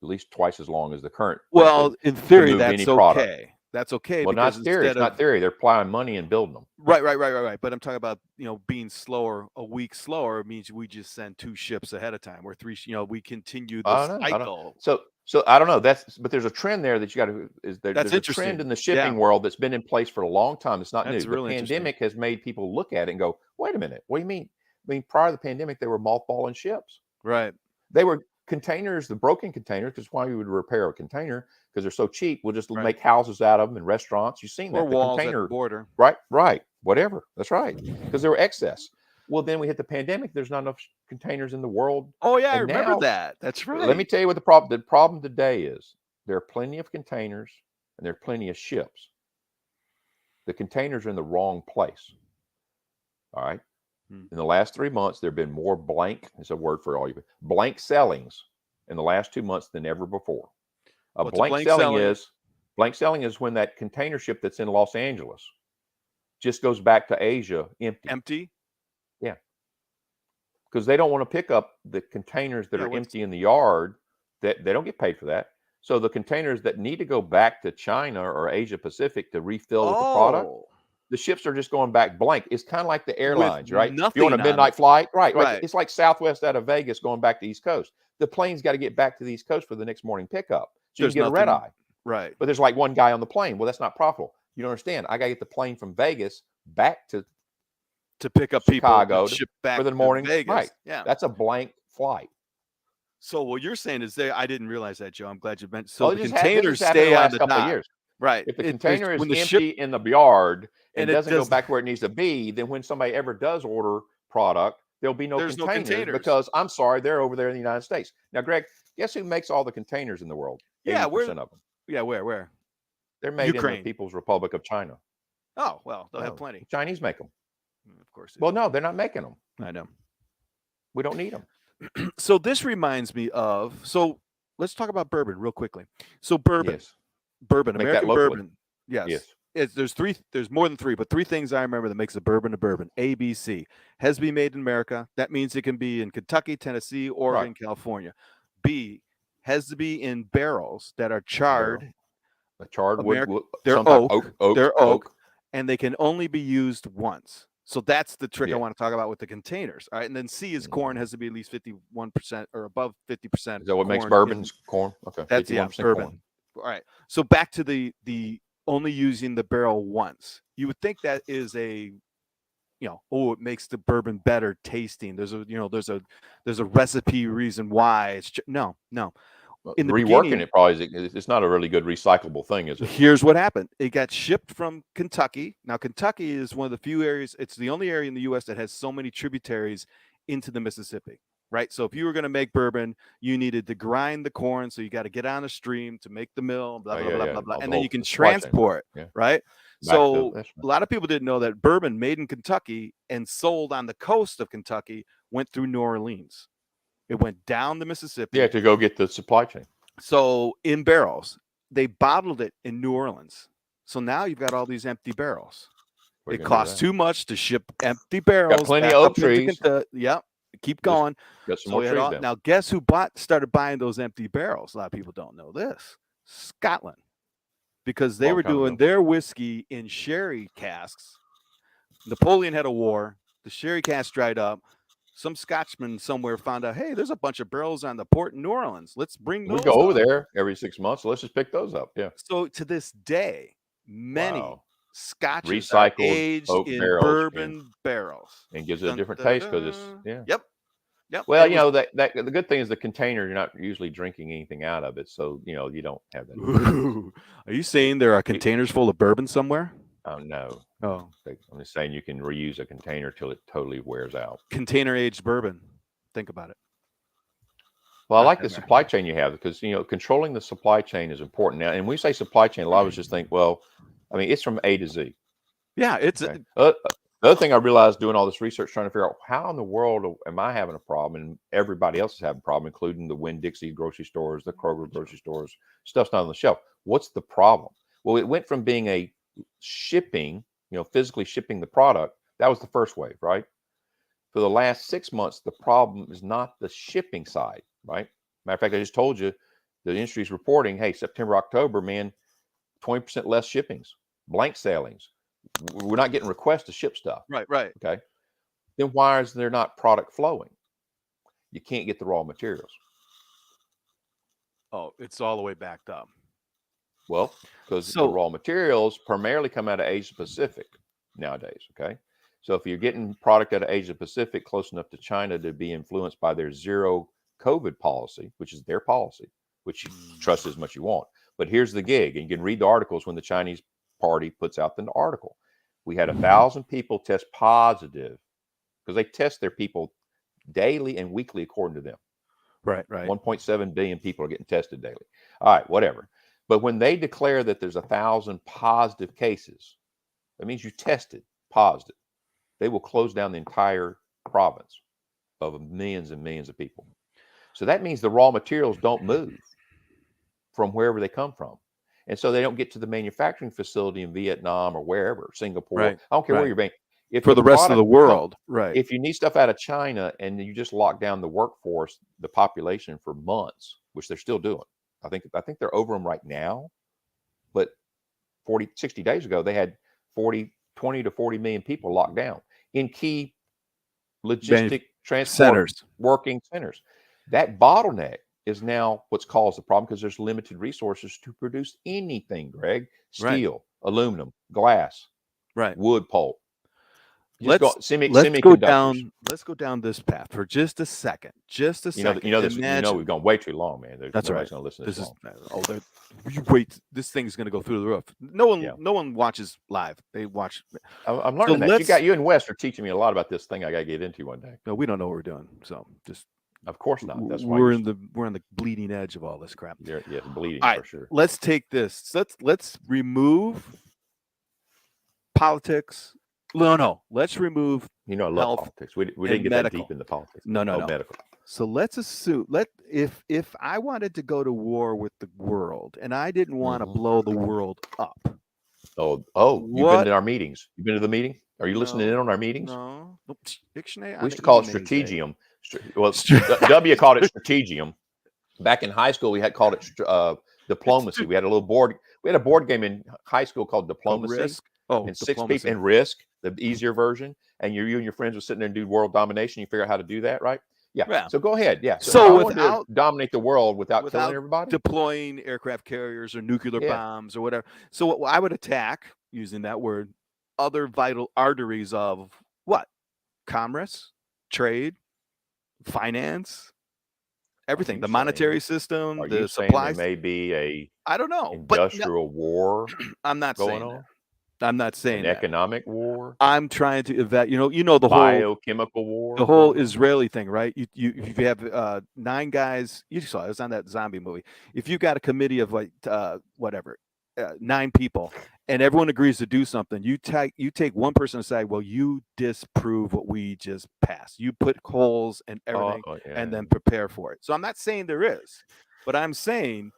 at least twice as long as the current. Well, in theory, that's okay. That's okay. Well, not theory. It's not theory. They're plowing money and building them. Right. But I'm talking about, being slower, a week slower means we just send 2 ships ahead of time or 3, we continue the cycle. So I don't know. But there's a trend there that you got to, there's a trend in the shipping world that's been in place for a long time. It's not new. The pandemic has made people look at it and go, wait a minute. What do you mean? I mean, prior to the pandemic, they were mothballing ships. Right. They were containers, the broken containers, because why we would repair a container because they're so cheap. We'll just make houses out of them and restaurants. You've seen that. Or walls at the border. Right. Whatever. That's right. Because there were excess. Well, then we hit the pandemic. There's not enough containers in the world. Oh, yeah, I remember that. That's right. Let me tell you what the problem today is. There are plenty of containers and there are plenty of ships. The containers are in the wrong place. All right. In the last 3 months, there have been more blank, it's a word for all you, blank sellings in the last 2 months than ever before. Blank selling is when that container ship that's in Los Angeles just goes back to Asia empty. Yeah. Because they don't want to pick up the containers that are empty in the yard, that they don't get paid for that. So the containers that need to go back to China or Asia Pacific to refill with the product, the ships are just going back blank. It's kind of like the airlines, right? If you're on a midnight flight, right. It's like Southwest out of Vegas going back to East Coast. The plane's got to get back to the East Coast for the next morning pickup. So you can get a red eye. Right. But there's like one guy on the plane. Well, that's not profitable. You don't understand. I got to get the plane from Vegas back to pick up Chicago people ship back for the morning. Vegas. Right. Yeah. That's a blank flight. So what you're saying is I didn't realize that, Joe. I'm glad you mentioned. So the containers stay on the couple dock. of years. Right. If the container is empty in the yard and doesn't go back where it needs to be, then when somebody ever does order product, there'll be no containers because I'm sorry, they're over there in the United States. Now, Greg, guess who makes all the containers in the world? 80% of them. Yeah, where? They're made in the People's Republic of China. Oh, well, they'll have plenty. Chinese make them. Of course. Well, no, they're not making them. I know. We don't need them. So this reminds me of, let's talk about bourbon real quickly. So bourbon, Yes. American bourbon. Yes. There's more than three, but three things I remember that makes a bourbon a bourbon. A, B, C. Has to be made in America. That means it can be in Kentucky, Tennessee, Oregon, California. B, has to be in barrels that are charred. A charred wood, they're oak. They're oak, and they can only be used once. So that's the trick I Yeah. want to talk about with the containers. All right, and then C is corn has to be at least 51% or above 50%. Is that what makes bourbons corn? Okay, that's 51% bourbon. corn. All right. So back to the only using the barrel once. You would think that is it makes the bourbon better tasting. There's a recipe reason why it's no. In the Reworking it probably it's not a really good recyclable thing, is it? Here's what happened. It got shipped from Kentucky. Now, Kentucky is one of the few areas, it's the only area in the U.S. that has so many tributaries into the Mississippi, right? So if you were going to make bourbon, you needed to grind the corn. So you got to get on a stream to make the mill, blah, blah, blah. And then you can transport, right? So a lot of people didn't know that bourbon made in Kentucky and sold on the coast of Kentucky went through New Orleans. It went down the Mississippi. Yeah, to go get the supply chain. So in barrels, they bottled it in New Orleans. So now you've got all these empty barrels. It costs too much to ship empty barrels. Got plenty of oak trees. Yep. Keep going. Got some more trees now, guess who started buying those empty barrels? A lot of people don't know this. Scotland. Because they were doing their whiskey in sherry casks. Napoleon had a war. The sherry cask dried up. Some Scotchman somewhere found out, hey, there's a bunch of barrels on the port in New Orleans. Let's bring those. We go over there every 6 months. So let's just pick those up. Yeah. So to this day, many scotches are aged in bourbon barrels, and gives it a different taste because it's Yep. Well, that the good thing is the container. You're not usually drinking anything out of it, so you don't have that. Ooh. Are you saying there are containers full of bourbon somewhere? Oh no. Oh, I'm just saying you can reuse a container till it totally wears out. Container aged bourbon. Think about it. Well, I like the supply chain you have because controlling the supply chain is important now. And when we say supply chain, a lot of us just think, well, I mean, it's from A to Z. Yeah, it's the other thing I realized doing all this research, trying to figure out how in the world am I having a problem, and everybody else is having a problem, including the Winn-Dixie grocery stores, the Kroger grocery stores. Stuff's not on the shelf. What's the problem? Well, it went from being a shipping, physically shipping the product. That was the first wave, right? For the last 6 months, the problem is not the shipping side, right? Matter of fact, I just told you the industry is reporting, hey, September, October, man, 20% less shippings, blank sailings. We're not getting requests to ship stuff. Right. Okay. Then why is there not product flowing? You can't get the raw materials. Oh, it's all the way backed up. Well, because the raw materials primarily come out of Asia Pacific nowadays. Okay. So if you're getting product out of Asia Pacific close enough to China to be influenced by their zero COVID policy, which is their policy, which you trust as much as you want. But here's the gig. And you can read the articles when the Chinese party puts out the article. We had 1,000 people test positive because they test their people daily and weekly according to them. Right. 1.7 billion people are getting tested daily. All right, whatever. But when they declare that there's 1,000 positive cases, that means you tested positive. They will close down the entire province of millions and millions of people. So that means the raw materials don't move from wherever they come from. And so they don't get to the manufacturing facility in Vietnam or wherever, Singapore. Right. I don't care where you're being. For the rest of the world, right. If you need stuff out of China and you just lock down the workforce, the population for months, which they're still doing. I think they're over them right now. But 60 days ago, they had 20 to 40 million people locked down in key logistic transport working centers. That bottleneck is now what's caused the problem because there's limited resources to produce anything, Greg. Steel, aluminum, glass, wood pulp. Let's go down this path for just a second. Just a second. We've gone way too long, man. That's right. Going to listen to this long. You wait. This thing's going to go through the roof. No one watches live. They watch. I'm learning that. You and Wes are teaching me a lot about this thing. I got to get into one day. No, we don't know what we're doing. So just. Of course not. That's why we're on the bleeding edge of all this crap. Yes, bleeding for sure. Let's take this. Let's remove politics. No. Let's remove. I love politics. We didn't get that deep into politics. No. Medical. So let's assume if I wanted to go to war with the world and I didn't want to blow the world up, You've been What? to our meetings. You've been to the meeting? Are you listening in on our meetings? No. Nope. Dictionary. We used to call it strategium. Well, W called it strategium. Back in high school, we had called it diplomacy. We had a little board. We had a board game in high school called diplomacy. Risk. Oh, and 6 diplomacy. people, and risk, the easier version. And you and your friends were sitting there and do world domination. You figure out how to do that, right? Yeah. So go ahead. Yeah. So I wanted to dominate the world without killing everybody, deploying aircraft carriers or nuclear bombs or whatever. So I would attack, using that word, other vital arteries of what? Commerce, trade, finance, everything. The monetary system, the supplies. There may be I don't know. Industrial war. I'm not going saying on. that. I'm not saying an economic war. I'm trying to evaluate. You know the biochemical war. The whole Israeli thing, right? If you have 9 guys, you saw it was on that zombie movie. If you got a committee of like 9 people, and everyone agrees to do something, you take one person aside. Well, you disprove what we just passed. You put holes in everything, and then prepare for it. So I'm not saying there is, but I'm saying.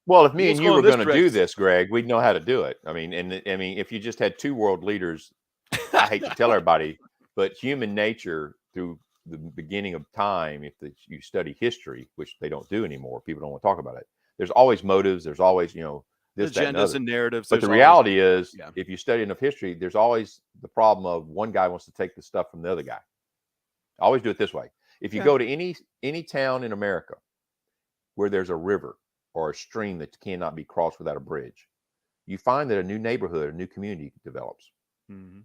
Well, if me and you were going to do this, Greg, we'd know how to do it. I mean, if you just had 2 world leaders, I hate to tell everybody, but human nature through the beginning of time, if you study history, which they don't do anymore, people don't want to talk about it. There's always motives. There's always, this, agendas and narratives. But the reality is, if you study enough history, there's always the problem of one guy wants to take the stuff from the other guy. I always do it this way. If you go to any town in America where there's a river or a stream that cannot be crossed without a bridge, you find that a new neighborhood, a new community develops. Mm-hmm.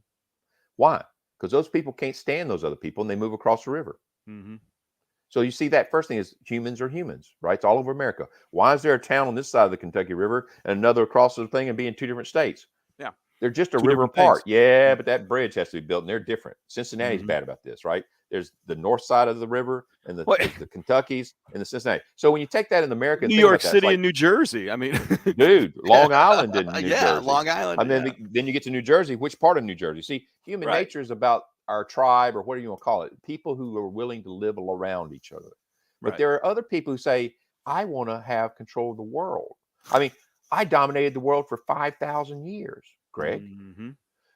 Why? Because those people can't stand those other people and they move across the river. Mm-hmm. So you see, that first thing is humans are humans, right? It's all over America. Why is there a town on this side of the Kentucky River and another across the thing and be in 2 different states? Yeah. They're just a river apart. Yeah, but that bridge has to be built and they're different. Cincinnati's bad about this, right? There's the north side of the river and the Kentuckys and the Cincinnati. So when you take that in America, New York City and New Jersey, I mean, dude, Long Island and New Jersey. Long Island. And then you get to New Jersey. Which part of New Jersey? See, human nature is about our tribe, or what do you want to call it? People who are willing to live around each other. But there are other people who say, I want to have control of the world. I mean, I dominated the world for 5,000 years, Greg. Mm-hmm.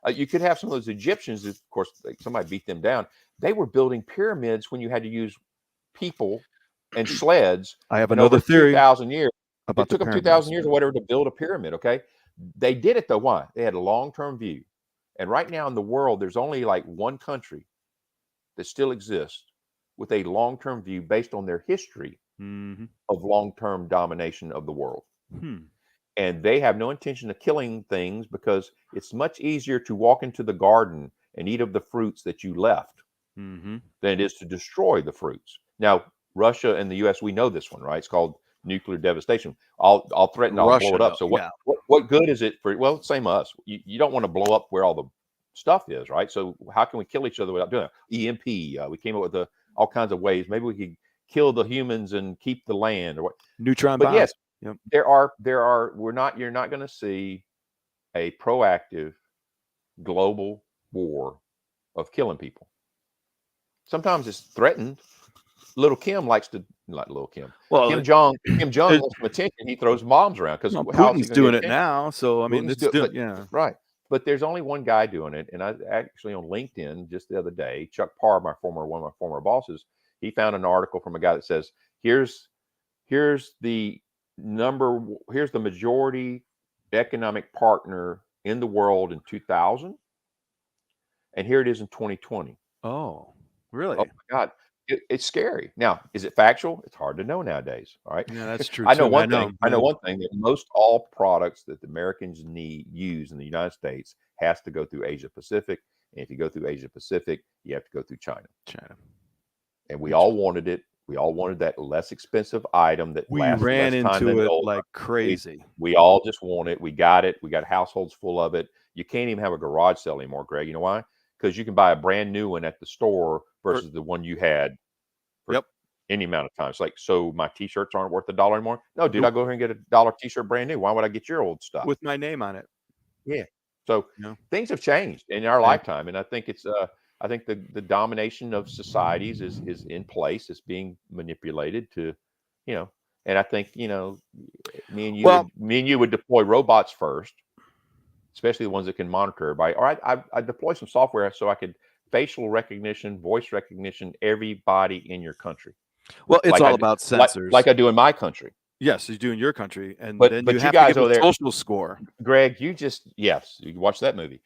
You could have some of those Egyptians, of course, somebody beat them down. They were building pyramids when you had to use people and sleds. I have another theory. 2,000 years. It took them 2,000 years or whatever to build a pyramid, okay? They did it, though. Why? They had a long-term view. And right now in the world, there's only like one country that still exists with a long-term view based on their history of long-term domination of the world. And they have no intention of killing things because it's much easier to walk into the garden and eat of the fruits that you left than it is to destroy the fruits. Now, Russia and the U.S., we know this one, right? It's called nuclear devastation. I'll threaten I'll blow it up. So what good is it for? Well, same us. You don't want to blow up where all the stuff is, right? So how can we kill each other without doing it? EMP. We came up with all kinds of ways. Maybe we could kill the humans and keep the land, or what? Neutron bombs. Yes. Yep. You're not going to see a proactive global war of killing people. Sometimes it's threatened. Little Kim likes to, not little Kim. Well, Kim Jong wants some attention. He throws bombs around because Putin's doing it now. So I mean, right. But there's only one guy doing it, and I actually on LinkedIn just the other day, Chuck Parr, one of my former bosses, he found an article from a guy that says, here's the majority economic partner in the world in 2000, and here it is in 2020. Oh, really? Oh my God, it's scary. Now, is it factual? It's hard to know nowadays. All right, yeah, that's true. I know one thing. I know one thing, that most all products that the Americans use in the United States has to go through Asia Pacific, and if you go through Asia Pacific, you have to go through China. And we all wanted it. We all wanted that less expensive item that we ran into it like crazy. We all just want it. We got it. We got households full of it. You can't even have a garage sale anymore, Greg. You know why? Because you can buy a brand new one at the store versus the one you had for any amount of time. It's like, so my T-shirts aren't worth $1 anymore? No, dude, I go here and get a $1 T-shirt brand new. Why would I get your old stuff with my name on it? Yeah. So things have changed in our lifetime, and I think it's I think the domination of societies is in place. It's being manipulated to, and I think, me and you would deploy robots first. especially the ones that can monitor everybody. Or I deploy some software so I could facial recognition, voice recognition, everybody in your country. Well, it's like all I, about sensors. like I do in my country. Yes, you do in your country, and But then you have guys to give over a there, social score. Greg, you watch that movie.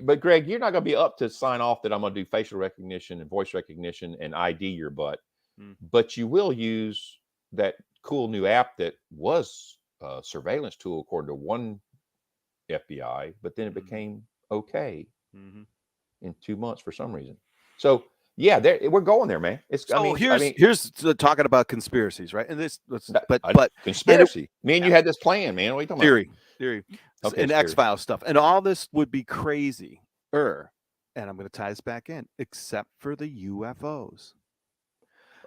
But Greg, you're not going to be up to sign off that I'm going to do facial recognition and voice recognition and ID your butt. But you will use that cool new app that was a surveillance tool according to one FBI, but then it became okay in 2 months for some reason. So yeah, we're going there, man. Here's talking about conspiracies, right? And this, but conspiracy. Me and you had this plan, man. What are you talking about? Theory, okay, and X-Files stuff, and all this would be crazy. And I'm going to tie this back in, except for the UFOs.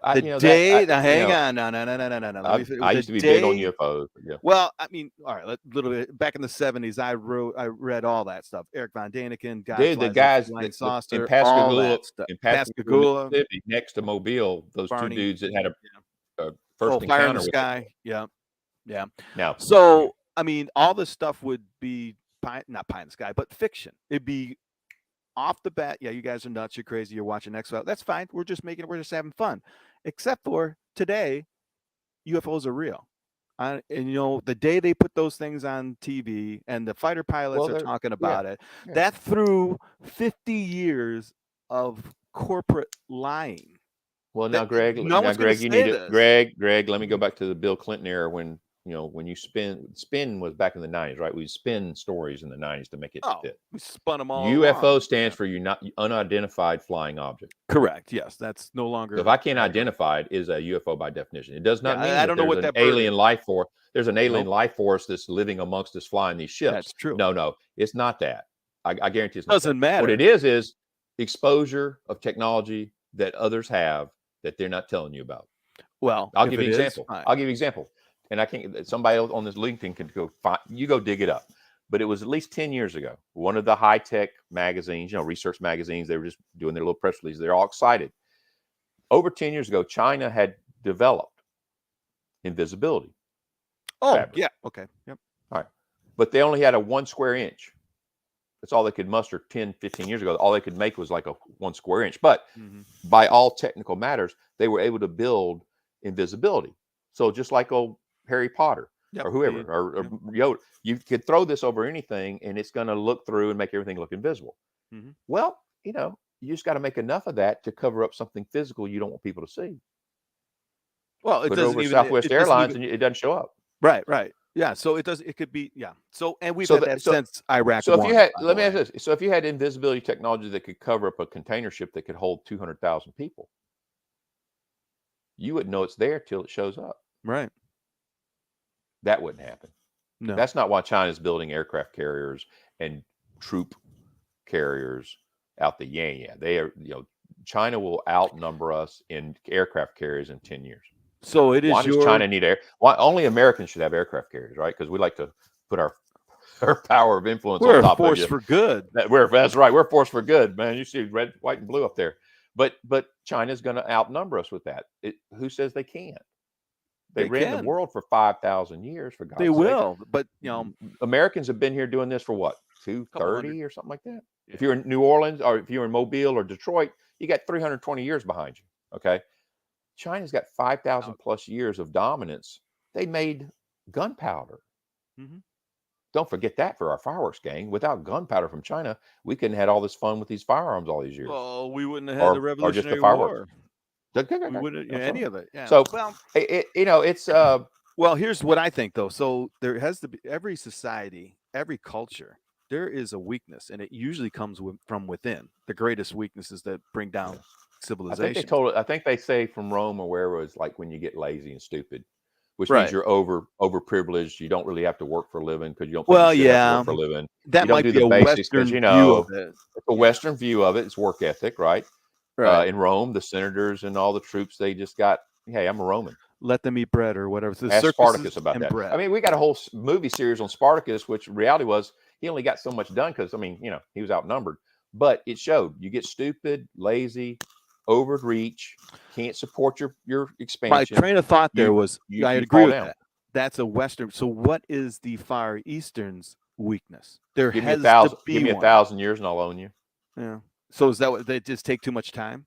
Hang on, no. I used to be big on UFOs. Yeah. Well, I mean, all right, a little bit back in the 70s, I read all that stuff. Eric Von Daniken, the guys in Saucer, Pascagoula, Pascagoula, next to Mobile, those Barney, 2 dudes that had a first encounter Fire in the with Sky. It. Yeah. Now, so I mean, all this stuff would be not pie in the sky, but fiction. It'd be off the bat. Yeah, you guys are nuts. You're crazy. You're watching X-Files. That's fine. We're just having fun. Except for today, UFOs are real. And the day they put those things on TV and the fighter pilots are talking about it, that threw 50 years of corporate lying. Well, now, Greg, you need to, Greg, let me go back to the Bill Clinton era when you spin was back in the 90s, right? We spin stories in the 90s to make it fit. We spun them all. UFO along. stands for unidentified flying object. Correct. Yes, that's no longer. So if I can't identify it, is a UFO by definition. It does not mean I don't know what that alien life force. There's an alien life force that's living amongst us, flying these ships. That's true. No, it's not that. I guarantee it's not. Doesn't matter. What it is exposure of technology that others have that they're not telling you about. Well, I'll give you an example. And I can't. Somebody else on this LinkedIn can go find. You go dig it up. But it was at least 10 years ago. One of the high-tech magazines, research magazines, they were just doing their little press releases. They're all excited. Over 10 years ago, China had developed invisibility. fabric. Yeah. Okay. Yep. All right. But they only had a 1 square inch. That's all they could muster 10, 15 years ago. All they could make was like a 1 square inch. But by all technical matters, they were able to build invisibility. So just like old Harry Potter or whoever, or Yoda, you could throw this over anything and it's going to look through and make everything look invisible. Well, you just got to make enough of that to cover up something physical you don't want people to see. Well, it Put doesn't over even Southwest Airlines and it doesn't show up. Right. Yeah. So it does. It could be. Yeah. So we've had that since Iraq. So if you had, let me ask this: so if you had invisibility technology that could cover up a container ship that could hold 200,000 people, you wouldn't know it's there till it shows up. Right. That wouldn't happen. No. That's not why China's building aircraft carriers and troop carriers out the yang. They are, China will outnumber us in aircraft carriers in 10 years. So it is. Why does China need why only Americans should have aircraft carriers, right? Because we like to put our power of influence on top of you. We're a force for good. That's right. We're a force for good, man. You see red, white, and blue up there. But China's going to outnumber us with that. Who says they can't? They ran the world for 5,000 years, for God's sake. They will, but Americans have been here doing this for what, 230 or something like that. Yeah. If you're in New Orleans or if you're in Mobile or Detroit, you got 320 years behind you. Okay, China's got 5,000 plus years of dominance. They made gunpowder. Don't forget that for our fireworks gang. Without gunpowder from China, we couldn't have had all this fun with these firearms all these years. Oh, we wouldn't have had the Revolutionary War. We wouldn't any of it. Yeah. So it's well, here's what I think though. So there has to be every society, every culture, there is a weakness, and it usually comes from within. The greatest weaknesses that bring down civilization. I think they say from Rome or wherever, it's like when you get lazy and stupid, which means you're overprivileged. You don't really have to work for a living because you don't. Have to work for a living. That might be a Western view of it. It's a Western view of it. It's work ethic, right? In Rome, the senators and all the troops, they just got, hey, I'm a Roman. Let them eat bread or whatever. So ask Spartacus about that. Bread. I mean, we got a whole movie series on Spartacus, which reality was he only got so much done because, he was outnumbered. But it showed you get stupid, lazy, overreach, can't support your expansion. My train of thought there was, I agree with that. That's a Western. So what is the Far Eastern's weakness. There Give me has to be give me one. 1,000 years and I'll own you. Yeah. So is that what they just take too much time?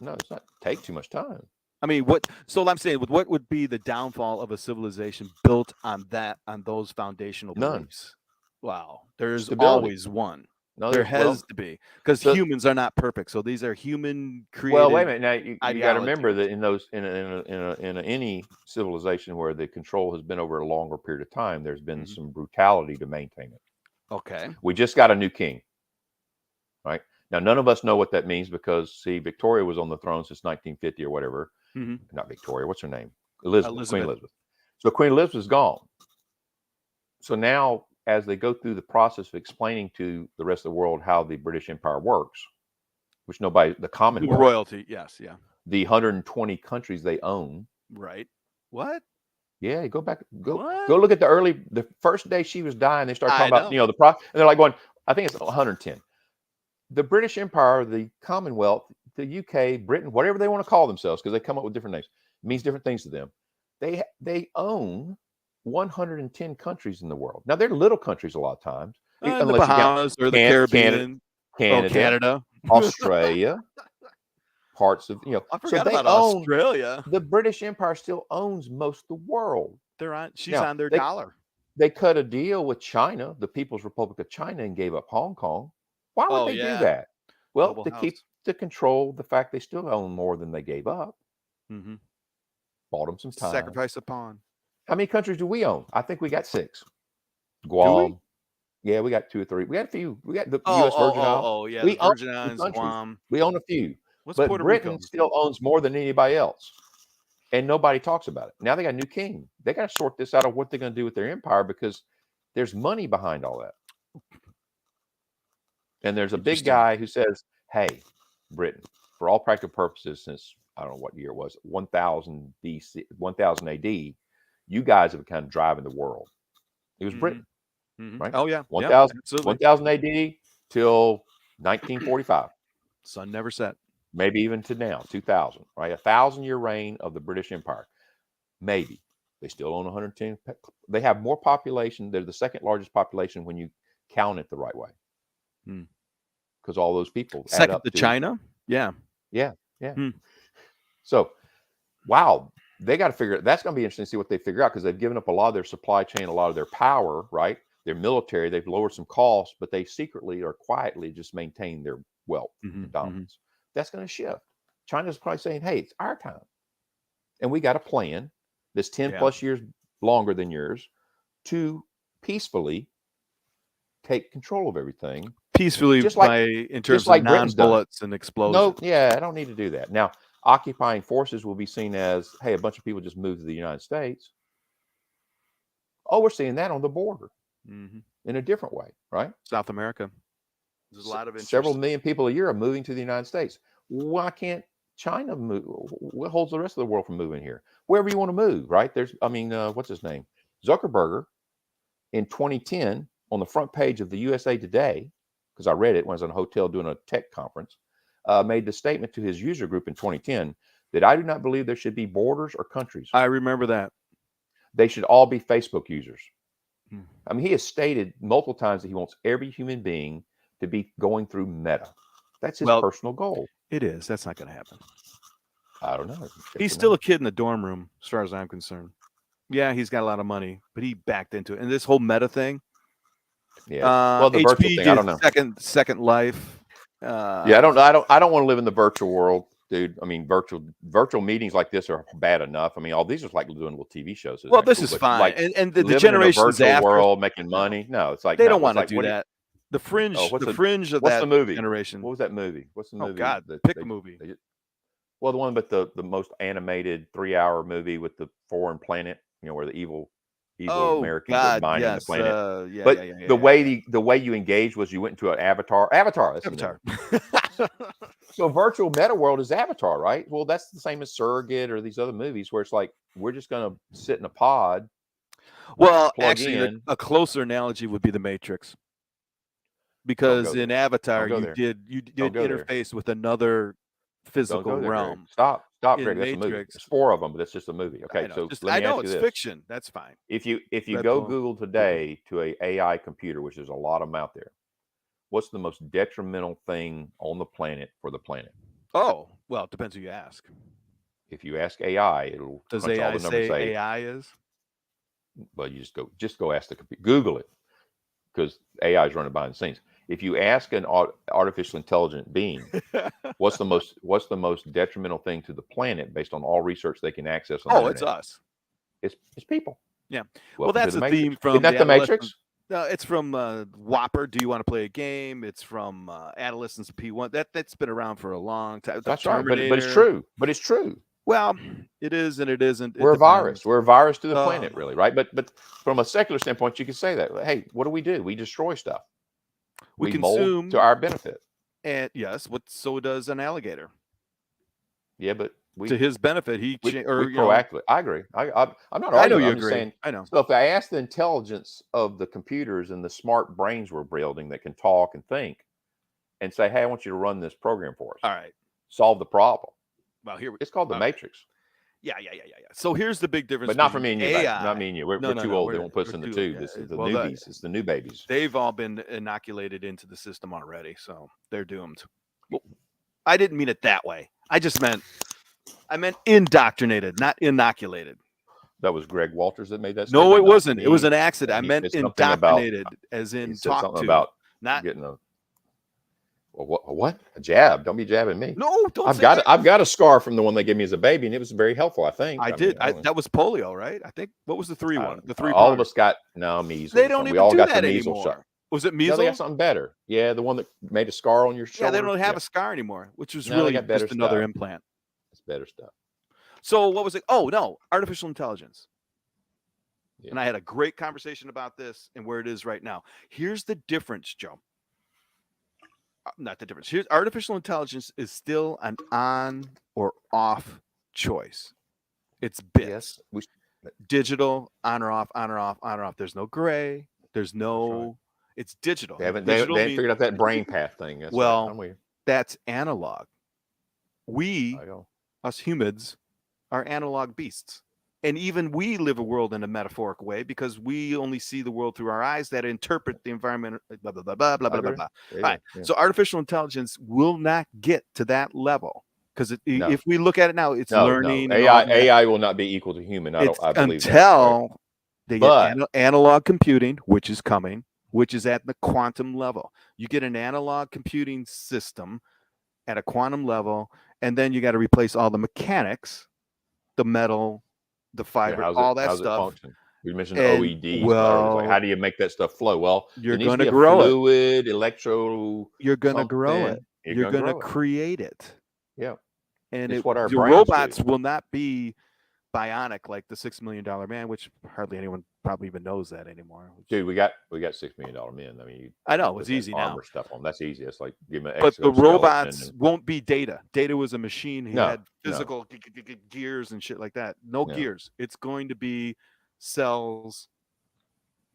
No, it's not take too much time. I mean, what? So I'm saying, what would be the downfall of a civilization built on those foundational None. beliefs? Wow, there's Stability. always one. No, There there's has to be, because the- humans are not perfect. So these are human created. well, wait a minute. Now you got to remember ideologies. that in any civilization where the control has been over a longer period of time, there's been Mhm. some brutality to maintain it. Okay. We just got a new king, right? Now, none of us know what that means because, see, Victoria was on the throne since 1950 or whatever. Mhm. Not Victoria. What's her name? Elizabeth. Queen Elizabeth. Elizabeth. So Queen Elizabeth is gone. So now, as they go through the process of explaining to the rest of the world how the British Empire works, which the Commonwealth, Royalty, yes, yeah. the 120 countries they own. Right. What? Yeah, go back, go What? look at the first day she was dying. They start talking about, know. and they're like going, I think it's 110. The British Empire, the Commonwealth, the UK, Britain, whatever they want to call themselves, because they come up with different names, it means different things to them. They own 110 countries in the world. Now they're little countries a lot of times, The Bahamas or the Caribbean, Canada, Australia, parts of I forgot so they about own Australia. the British Empire still owns most of the world. She's on their dollar. They cut a deal with China, the People's Republic of China, and gave up Hong Kong. Why would they do that? Well, to control the fact they still own more than they gave up. Mm-hmm. Bought them some time. Sacrifice a pawn. How many countries do we own? I think we got 6. Guam. Yeah, we got 2 or 3. We got a few. We got the U.S. Virgin Islands. Oh, yeah. We the Virgin Islands, Guam. We own a few. What's but Puerto Britain Rico? Still owns more than anybody else. And nobody talks about it. Now they got a new king. They got to sort this out of what they're going to do with their empire because there's money behind all that. And there's a big guy who says, hey, Britain, for all practical purposes, since I don't know what year it was, 1000 BC, 1000 AD, you guys have been kind of driving the world. It was Britain, right? Oh, yeah. 1000 AD till 1945. Sun never set. Maybe even to now, 2000, right? 1,000-year reign of the British Empire. Maybe. They still own 110. They have more population. They're the second largest population when you count it the right way. Because all those people second add up to China. Yeah. So, wow, they got to figure it. That's going to be interesting to see what they figure out because they've given up a lot of their supply chain, a lot of their power, right? Their military, they've lowered some costs, but they secretly or quietly just maintain their wealth and dominance. That's going to shift. China's probably saying, hey, it's our time. And we got a plan that's 10 plus years longer than yours to peacefully take control of everything. Peacefully, in terms of non-bullets and explosions. No, I don't need to do that. Now, occupying forces will be seen as, hey, a bunch of people just moved to the United States. Oh, we're seeing that on the border in a different way, right? South America. There's a lot of interest. Several million people a year are moving to the United States. Why can't China move? What holds the rest of the world from moving here? Wherever you want to move, right? What's his name? Zuckerberg in 2010 on the front page of the USA Today, because I read it when I was in a hotel doing a tech conference, made the statement to his user group in 2010 that I do not believe there should be borders or countries. I remember that. They should all be Facebook users. I mean, he has stated multiple times that he wants every human being to be going through Meta. That's his personal goal. It is. That's not going to happen. I don't know. He's still a kid in the dorm room, as far as I'm concerned. Yeah, he's got a lot of money, but he backed into it. And this whole Meta thing. Yeah. Well, the virtual thing, I don't know. Second Life. I don't want to live in the virtual world, dude. I mean, virtual meetings like this are bad enough. I mean, all these are like doing little TV shows. Well, this is fine. Like, and the generations in a virtual after world making money. No, it's like they don't want to do that. The fringe, fringe of that generation. What was that movie? What's the movie? Oh God, pick a movie. Well, the one, but the most animated 3-hour movie with the foreign planet, where the evil Americans are mining the planet. The way you engaged was you went into an Avatar. Avatar. So virtual meta world is Avatar, right? Well, that's the same as Surrogate or these other movies where it's like we're just going to sit in a pod. Well, actually, a closer analogy would be the Matrix, because in Avatar you did interface with another physical realm. Stop. Stop, in Greg. That's a movie. Matrix. There's 4 of them, but that's just a movie. I Okay, know. so Just let me I know ask you it's this: fiction. That's fine. if you Red go Bull. Google today to a AI computer, which there's a lot of them out there, what's the most detrimental thing on the planet for the planet? Oh, well, it depends who you ask. If you ask AI, it'll Does crunch all AI the numbers. say AI is? Well, you just go ask the computer. Google it, because AI is running behind the scenes. If you ask an artificial intelligent being, what's the most detrimental thing to the planet based on all research they can access on the Oh, it's internet? us. It's people. Yeah. Well, Welcome to that's the the Matrix. theme from Isn't that the Adolescent. Matrix? No, it's from Whopper. Do you want to play a game? It's from Adolescence P1. That's been around for a long time. The That's right. But it's Terminator. true. But it's true. Well, it is and it isn't. It We're a virus. depends. We're a virus to the planet, really, right? But from a secular standpoint, you can say that. Hey, what do? We destroy stuff. We mold consume to our benefit. And yes, so does an alligator. Yeah, but to his benefit, we proactively. I agree. I'm not arguing. I know you I'm just agree. saying. I know. So if I ask the intelligence of the computers and the smart brains we're building that can talk and think, and say, "Hey, I want you to run this program for us. All right, solve the problem." Well, it's called the Matrix. Yeah. So here's the big difference. But not for me and you, AI. not me and you. We're too old. They won't put us in the tube. Yeah, This is the newbies. It's the new babies. They've all been inoculated into the system already, so they're doomed. Well, I didn't mean it that way. I meant indoctrinated, not inoculated. That was Greg Walters that made that statement. No, it wasn't. It was an accident. I He meant said something about- indoctrinated, as in He said talk something to. about Not getting a. Well, what? A jab? Don't be jabbing me. no. Don't. I've got a scar from the one they gave me as a baby, and it was very helpful. I think I did. That was polio, right? I think. What was the 3 one? The 3. All of us got measles. They don't we even all do got that the measles anymore. shot. Was it No, measles? they got something better. Yeah, the one that made a scar on your shoulder. Yeah, they don't have a scar anymore, which was No, they really got better just another stuff. implant. It's better stuff. So what was it? Oh no, artificial intelligence. Yeah. And I had a great conversation about this and where it is right now. Here's the difference, Joe. Not the difference. Here's artificial intelligence is still an on or off choice. It's bits. Yes. Digital, on or off, on or off, on or off. There's no gray. There's no. It's digital. They haven't figured out that brain path thing. That's well, right. that's analog. We, us humans, are analog beasts. And even we live a world in a metaphoric way because we only see the world through our eyes that interpret the environment, blah, blah, blah, blah, blah, blah, blah, blah. All right. Yeah. So artificial intelligence will not get to that level because if we look at it now, it's learning. No. AI will not be equal to human. I believe until they get analog computing, which is coming, which is at the quantum level. You get an analog computing system at a quantum level, and then you got to replace all the mechanics, the metal, the fiber, all that stuff. We mentioned OEDs. Well, like, how do you make that stuff flow? Well, you're going to grow fluid, electro. You're going to grow it. You're going to create it. Yeah. And it's what our your brains robots do. will not be bionic like the $6 Million Man, which hardly anyone probably even knows that anymore. Dude, we got $6 Million Men. I mean, I know it's easy now. Armor stuff on that's easy. It's like give me. But the robots won't be Data. Data was a machine. He had physical gears and shit like that. No gears. It's going to be cells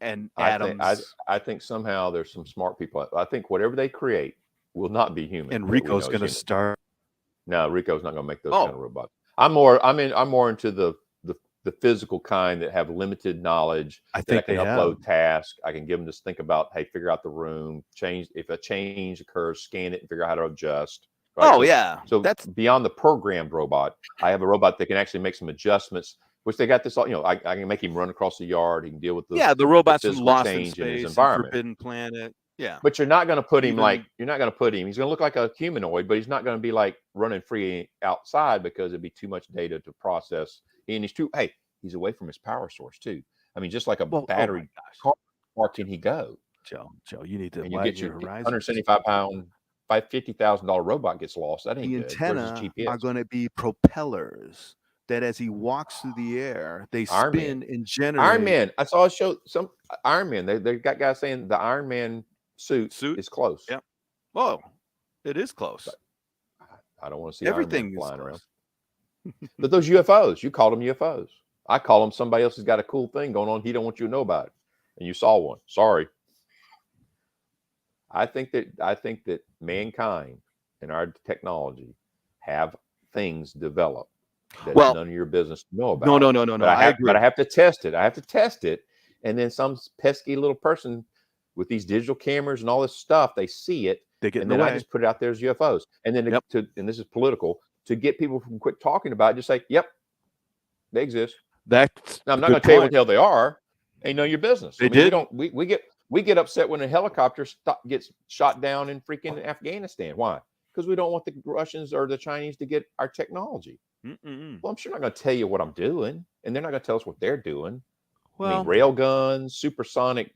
and atoms. I think somehow there's some smart people. I think whatever they create will not be human. And Rico's going to start. No, Rico's not going to make those kind of robots. I'm more into the physical kind that have limited knowledge. I think I can upload tasks. I can give them to think about, hey, figure out the room, change if a change occurs, scan it and figure out how to adjust. Right? So that's beyond the programmed robot. I have a robot that can actually make some adjustments, which they got this all, I can make him run across the yard. He can deal with the robots from Lost change in Space, in his environment. Forbidden Planet. Yeah. But you're not going to put him you're not going to put him. He's going to look like a humanoid, but he's not going to be like running free outside because it'd be too much data to process. And he's away from his power source too. I mean, just like a battery car, how far can he go? Joe, you need to get your $175 $50,000 robot gets lost. That ain't the good. Antenna are going to be propellers that as he walks through the air, they spin and generate. Iron Man. I saw a show. Some Iron Man. They got guys saying the Iron Man suit is close. Yeah. Oh, it is close. But I don't want to see everything Iron Man flying around. But those UFOs, you called them UFOs. I call them somebody else has got a cool thing going on. He don't want you to know about it, and you saw one. Sorry. I think that mankind and our technology have things developed That's Well, none of your business to know no, about. no, no, no, no. I agree. But I have to test it. I have to test it. And then some pesky little person with these digital cameras and all this stuff, they see it. They get in And the then I way. just put it out there as UFOs. And then Yep. and this is political, to get people from quit talking about it, just say, yep, they exist. That's Now, I'm a not good going to tell you what point. the hell they are. Ain't none of your business. They I mean, did. we get upset when a helicopter gets shot down in freaking Afghanistan. Why? Because we don't want the Russians or the Chinese to get our technology. Mm-mm. Well, I'm sure not going to tell you what I'm doing, and they're not going to tell us what they're doing. I mean, Well, rail guns, supersonic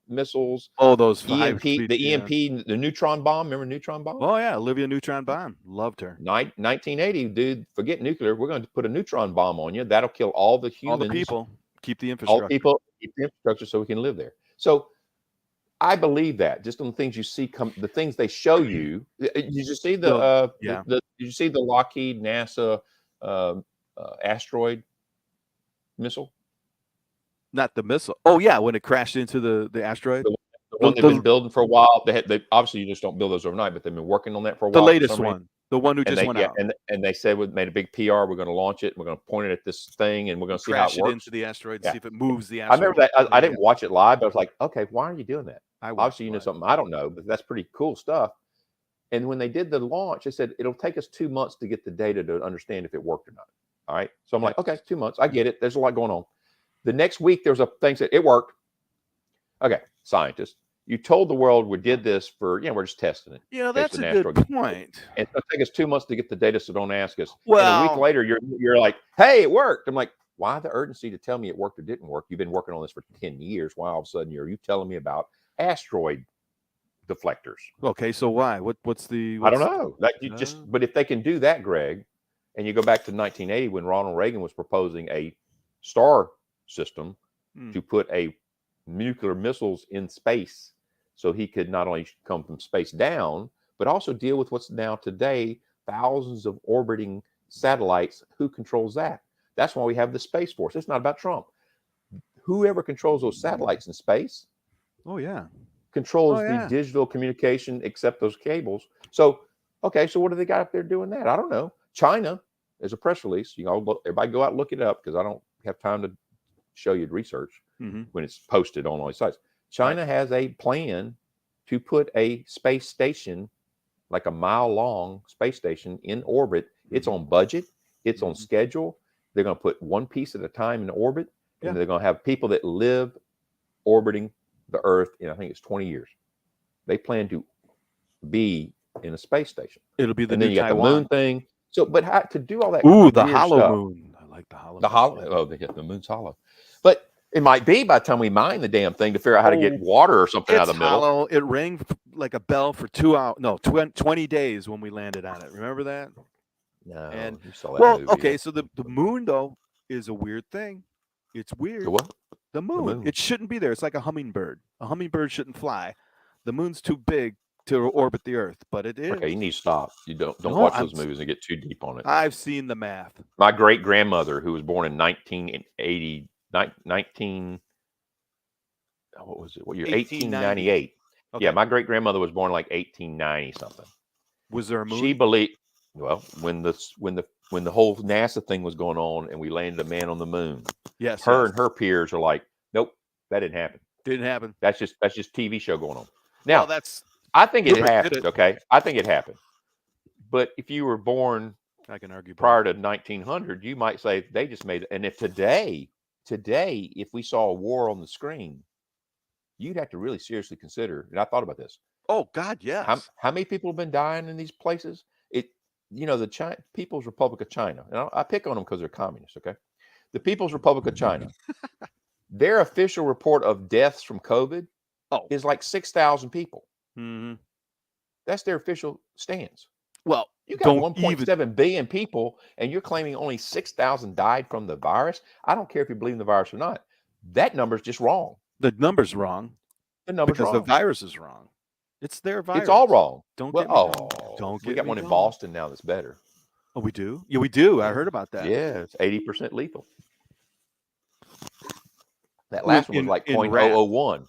missiles, oh, those EMP, 5 speed. the Yeah. EMP, the neutron bomb. Remember neutron bomb? Oh yeah, Olivia Neutron Bomb. Loved her. 1980, dude. Forget nuclear. We're going to put a neutron bomb on you. That'll kill all the humans, All the people. Keep the all infrastructure. people, keep the infrastructure so we can live there. So I believe that just on the things you see, the things they show you. Did you see Yeah. did you see the Lockheed NASA asteroid missile? Not the missile. Oh yeah, when it crashed into the asteroid. The one they've been building for a while. They obviously, you just don't build those overnight, but they've been working on that for a The while. latest one. The one who just went out. And they said we made a big PR. We're going to launch it. We're going to point it at this thing, and we're going to see how it works. Into the asteroid, see if it moves the I asteroid. remember that. I didn't watch it live, but I was like, okay, why are you doing that? Obviously, you know something I don't know, but that's pretty cool stuff. And when they did the launch, they said it'll take us 2 months to get the data to understand if it worked or not. All right. So I'm like, okay, 2 months. I get it. There's a lot going on. The next week, there was a thing that it worked. Okay, scientists, you told the world we did this for, we're just testing it. Yeah, that's a good point. And it'll take us 2 months to get the data, so don't ask us. Well, and a week later, you're like, hey, it worked. I'm like, why the urgency to tell me it worked or didn't work? You've been working on this for 10 years. Why all of a sudden are you telling me about asteroid deflectors? Okay, so why? What's I don't know. But if they can do that, Greg, and you go back to 1980 when Ronald Reagan was proposing a star system to put a nuclear missiles in space, so he could not only come from space down, but also deal with what's now today thousands of orbiting satellites. Who controls that? That's why we have the Space Force. It's not about Trump. Whoever controls those satellites in space, controls the digital communication, except those cables. So, okay, so what do they got up there doing that? I don't know. China, there's a press release. Everybody go out and look it up, because I don't have time to show you the research when it's posted on all these sites. China has a plan to put a space station, like a mile-long space station, in orbit. It's on budget. It's on schedule. They're going to put one piece at a time in orbit, and they're going to have people that live orbiting the Earth in, I think it's 20 years. They plan to be in a space station. It'll be the and new then you got Taiwan. the moon thing. So, but how to do all that? The hollow stuff, moon. I like the hollow. The moon's hollow. But it might be by the time we mine the damn thing to figure out how to get water or something out of the middle. Hollow. It rang like a bell for 2 hours. No, 20 days when we landed on it. Remember that? No. And you saw that movie. okay, so the moon though is a weird thing. It's weird. The what? The moon. It shouldn't be there. It's like a hummingbird. A hummingbird shouldn't fly. The moon's too big to orbit the Earth, but it is. Okay, you need to stop. You don't watch those movies and get too deep on it. I've seen the math. My great grandmother, who was born in 1980, what was it? What year? 1898. Okay. Yeah, my great grandmother was born like 1890 something. Was there a moon? She believed. Well, when the whole NASA thing was going on and we landed a man on the moon, and her peers are like, nope, that didn't happen. Didn't happen. That's just TV show going on. Now, I think it happened. Okay, I think it happened. But if you were born, I can argue prior to 1900, you might say they just made it. And if today, if we saw a war on the screen, you'd have to really seriously consider. And I thought about this. Oh God, yes. How many people have been dying in these places? The People's Republic of China. And I pick on them because they're communists. Okay, the People's Republic of China. Their official report of deaths from COVID is like 6,000 people. Mm-hmm. That's their official stance. Well, you got 1.7 billion people, and you're claiming only 6,000 died from the virus. I don't care if you believe in the virus or not. That number's just wrong. The number's wrong. Because the virus is wrong. It's their virus. It's all wrong. Don't we got one in Boston now that's better. Oh, we do? Yeah, we do. I heard about that. Yeah, it's 80% lethal. That last one was like 0.001.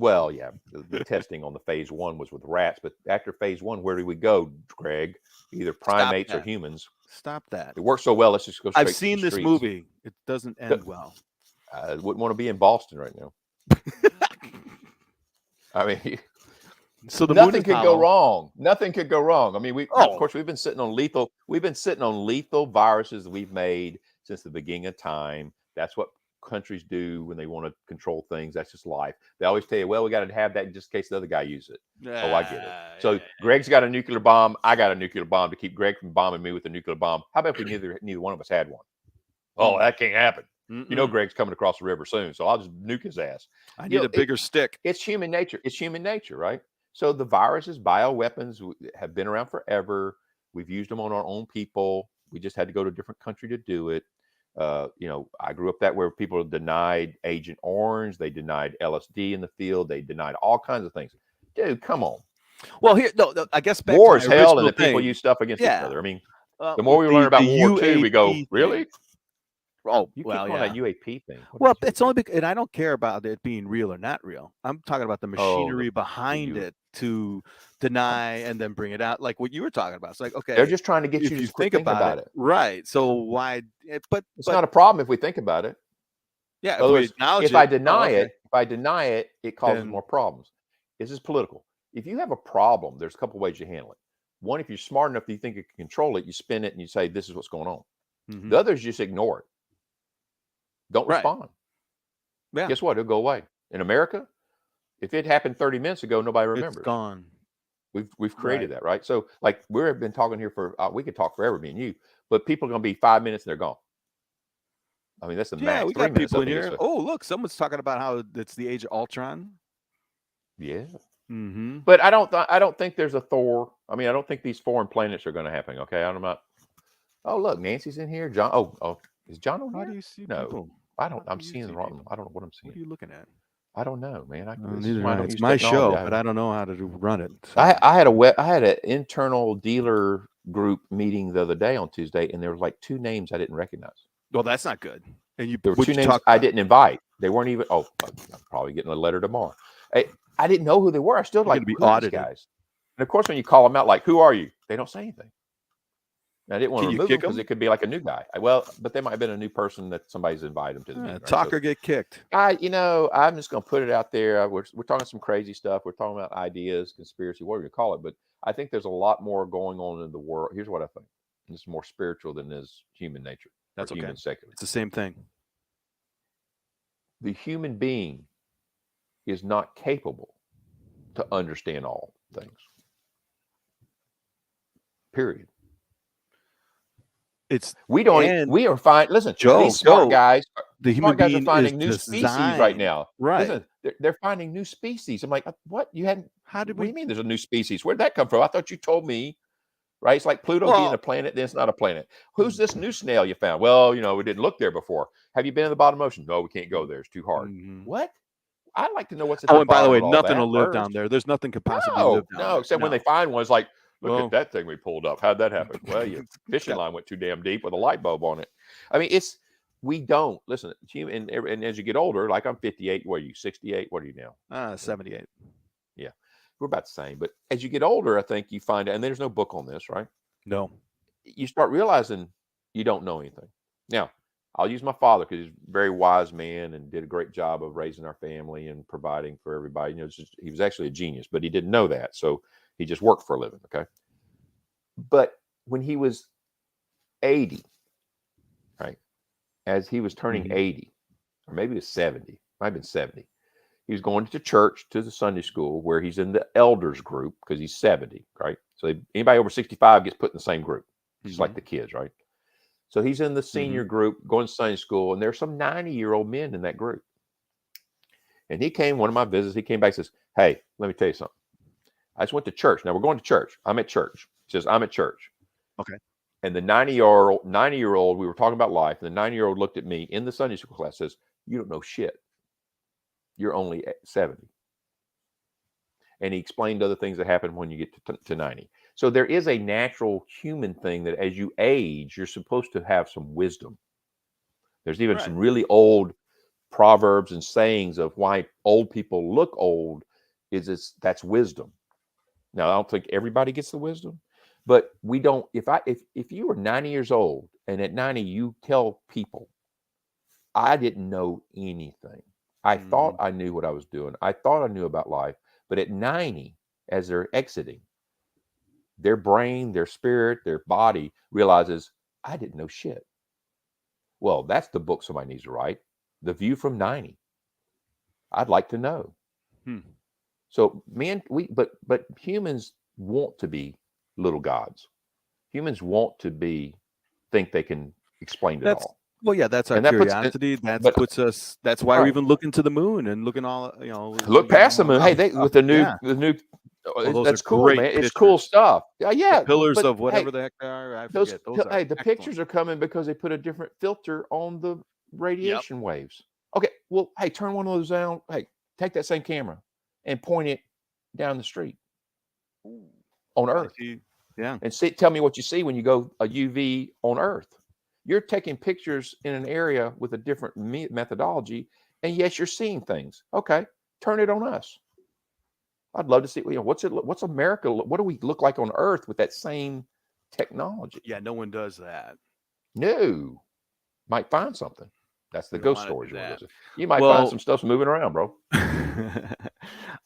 Well, yeah, the testing on the phase 1 was with rats, but after phase 1, where do we go, Greg? Either primates or humans. Stop that. It works so well. Let's just go straight I've seen to the this streets. movie. It doesn't end well. I wouldn't want to be in Boston right now. I mean, so the nothing could go wrong. Nothing could go wrong. I mean, of course we've been sitting on lethal. We've been sitting on lethal viruses that we've made since the beginning of time. That's what countries do when they want to control things. That's just life. They always tell you, well, we got to have that just in case the other guy uses it. Oh, I get it. So Greg's got a nuclear bomb. I got a nuclear bomb to keep Greg from bombing me with a nuclear bomb. How about if we neither one of us had one? Oh, that can't happen. You know, Greg's coming across the river soon, so I'll just nuke his ass. I need a bigger stick. It's human nature. It's human nature, right? So the viruses, bioweapons have been around forever. We've used them on our own people. We just had to go to a different country to do it. You know, I grew up that where people denied Agent Orange. They denied LSD in the field. They denied all kinds of things. Dude, come on. Well, here, no, I guess back war is to hell, and the people use stuff against each other. I mean, the more we learn about War II, we go, really? Oh, you keep calling that UAP thing. Well, it's only because, and I don't care about it being real or not real. I'm talking about the machinery behind it to deny and then bring it out, like what you were talking about. It's like, okay, they're just trying to get you to think about it, right? So why? But it's not a problem if we think about it. Yeah. If I deny it, it causes more problems. This is political. If you have a problem, there's a couple ways you handle it. One, if you're smart enough that you think you can control it, you spin it and you say, "This is what's going on." The other is just ignore it. Don't respond. Yeah. Guess what? It'll go away. In America, if it happened 30 minutes ago, nobody remembers. It's gone. We've created that, right? So, like, we've been talking here for we could talk forever, me and you, but people are going to be 5 minutes and they're gone. I mean, that's the max. We got people in here. Oh, look, someone's talking about how it's the age of Ultron. Yeah. But I don't think there's a Thor. I mean, I don't think these foreign planets are going to happen. Okay, I'm not. Oh, look, Nancy's in here. John. Oh, is John on here? How do you see no, people? I don't. I'm seeing the wrong. I don't know what I'm seeing. What are you looking at? I don't know, man. It's my show, but I don't know how to run it. So. I had an internal dealer group meeting the other day on Tuesday, and there was like 2 names I didn't recognize. Well, that's not good. And there were 2 names I didn't invite. They weren't even. Oh, I'm probably getting a letter tomorrow. I didn't know who they were. I still like to be audited, guys. And of course, when you call them out, like, "Who are you?" They don't say anything. And I didn't want to remove them because it could be like a new guy. But they might have been a new person that somebody's invited them to the meeting. Right? Talk or get kicked. I'm just going to put it out there. We're talking some crazy stuff. We're talking about ideas, conspiracy, whatever you call it. But I think there's a lot more going on in the world. Here's what I think. It's more spiritual than is human nature. That's okay. Human secular. It's the same thing. The human being is not capable to understand all things. Period. We are fine. Listen, these smart guys, the human guys being are finding new designed, species right now. Right. Listen, they're finding new species. I'm like, what? You hadn't? What do you mean there's a new species? Where'd that come from? I thought you told me. Right? It's like Pluto being a planet, then it's not a planet. Who's this new snail you found? Well, we didn't look there before. Have you been in the bottom ocean? No, we can't go there. It's too hard. What? I'd like to know what's at the and by the way, nothing will live first. down there. There's nothing could possibly live down there. Except when they find one, it's like, look at that thing we pulled up. How'd that happen? Well, your fishing line went too damn deep with a light bulb on it. I mean, we don't listen. And as you get older, like I'm 58. What are you? 68? What are you now? 78. Yeah, we're about the same. But as you get older, I think you find out, and there's no book on this, right? No. You start realizing you don't know anything. Now, I'll use my father because he's a very wise man and did a great job of raising our family and providing for everybody. He was actually a genius, but he didn't know that. So he just worked for a living. Okay. But when he was 80, right, as he was turning 80, or maybe it was 70, might have been 70, he was going to church, to the Sunday school where he's in the elders group because he's 70, right? So anybody over 65 gets put in the same group, just like the kids, right? So he's in the senior group going to Sunday school, and there's some 90-year-old men in that group. And he came, one of my visits, he came back and says, "Hey, let me tell you something. I just went to church. Now we're going to church. I'm at church." He says, "I'm at church." Okay. And the 90-year-old, we were talking about life, and the 90-year-old looked at me in the Sunday school class, says, "You don't know shit. You're only 70. And he explained other things that happen when you get to 90. So there is a natural human thing that as you age, you're supposed to have some wisdom. There's even some really old proverbs and sayings of why old people look old that's wisdom. Now, I don't think everybody gets the wisdom, but we don't. If you were 90 years old and at 90 you tell people, I didn't know anything. I thought I knew what I was doing. I thought I knew about life, but at 90, as they're exiting, their brain, their spirit, their body realizes, I didn't know shit. Well, that's the book somebody needs to write. The View from 90. I'd like to know. So, man, but humans want to be little gods. Humans want to think they can explain it all. Well, yeah, that's our curiosity. Puts us. That's why we're even looking to the moon and looking all. Look past the moon. Hey, with the new. That's cool, man. Pictures. It's cool stuff. Yeah. The pillars of whatever the heck they are. I forget. Those are the pictures are coming because they put a different filter on the radiation waves. Okay. Well, hey, turn one of those down. Hey, take that same camera and point it down the street on Earth. Yeah. And tell me what you see when you go a UV on Earth. You're taking pictures in an area with a different methodology, and yes, you're seeing things. Okay, turn it on us. I'd love to see. What's America? What do we look like on Earth with that same technology? Yeah, no one does that. No, might find something. That's the ghost stories. You might find some stuff moving around, bro.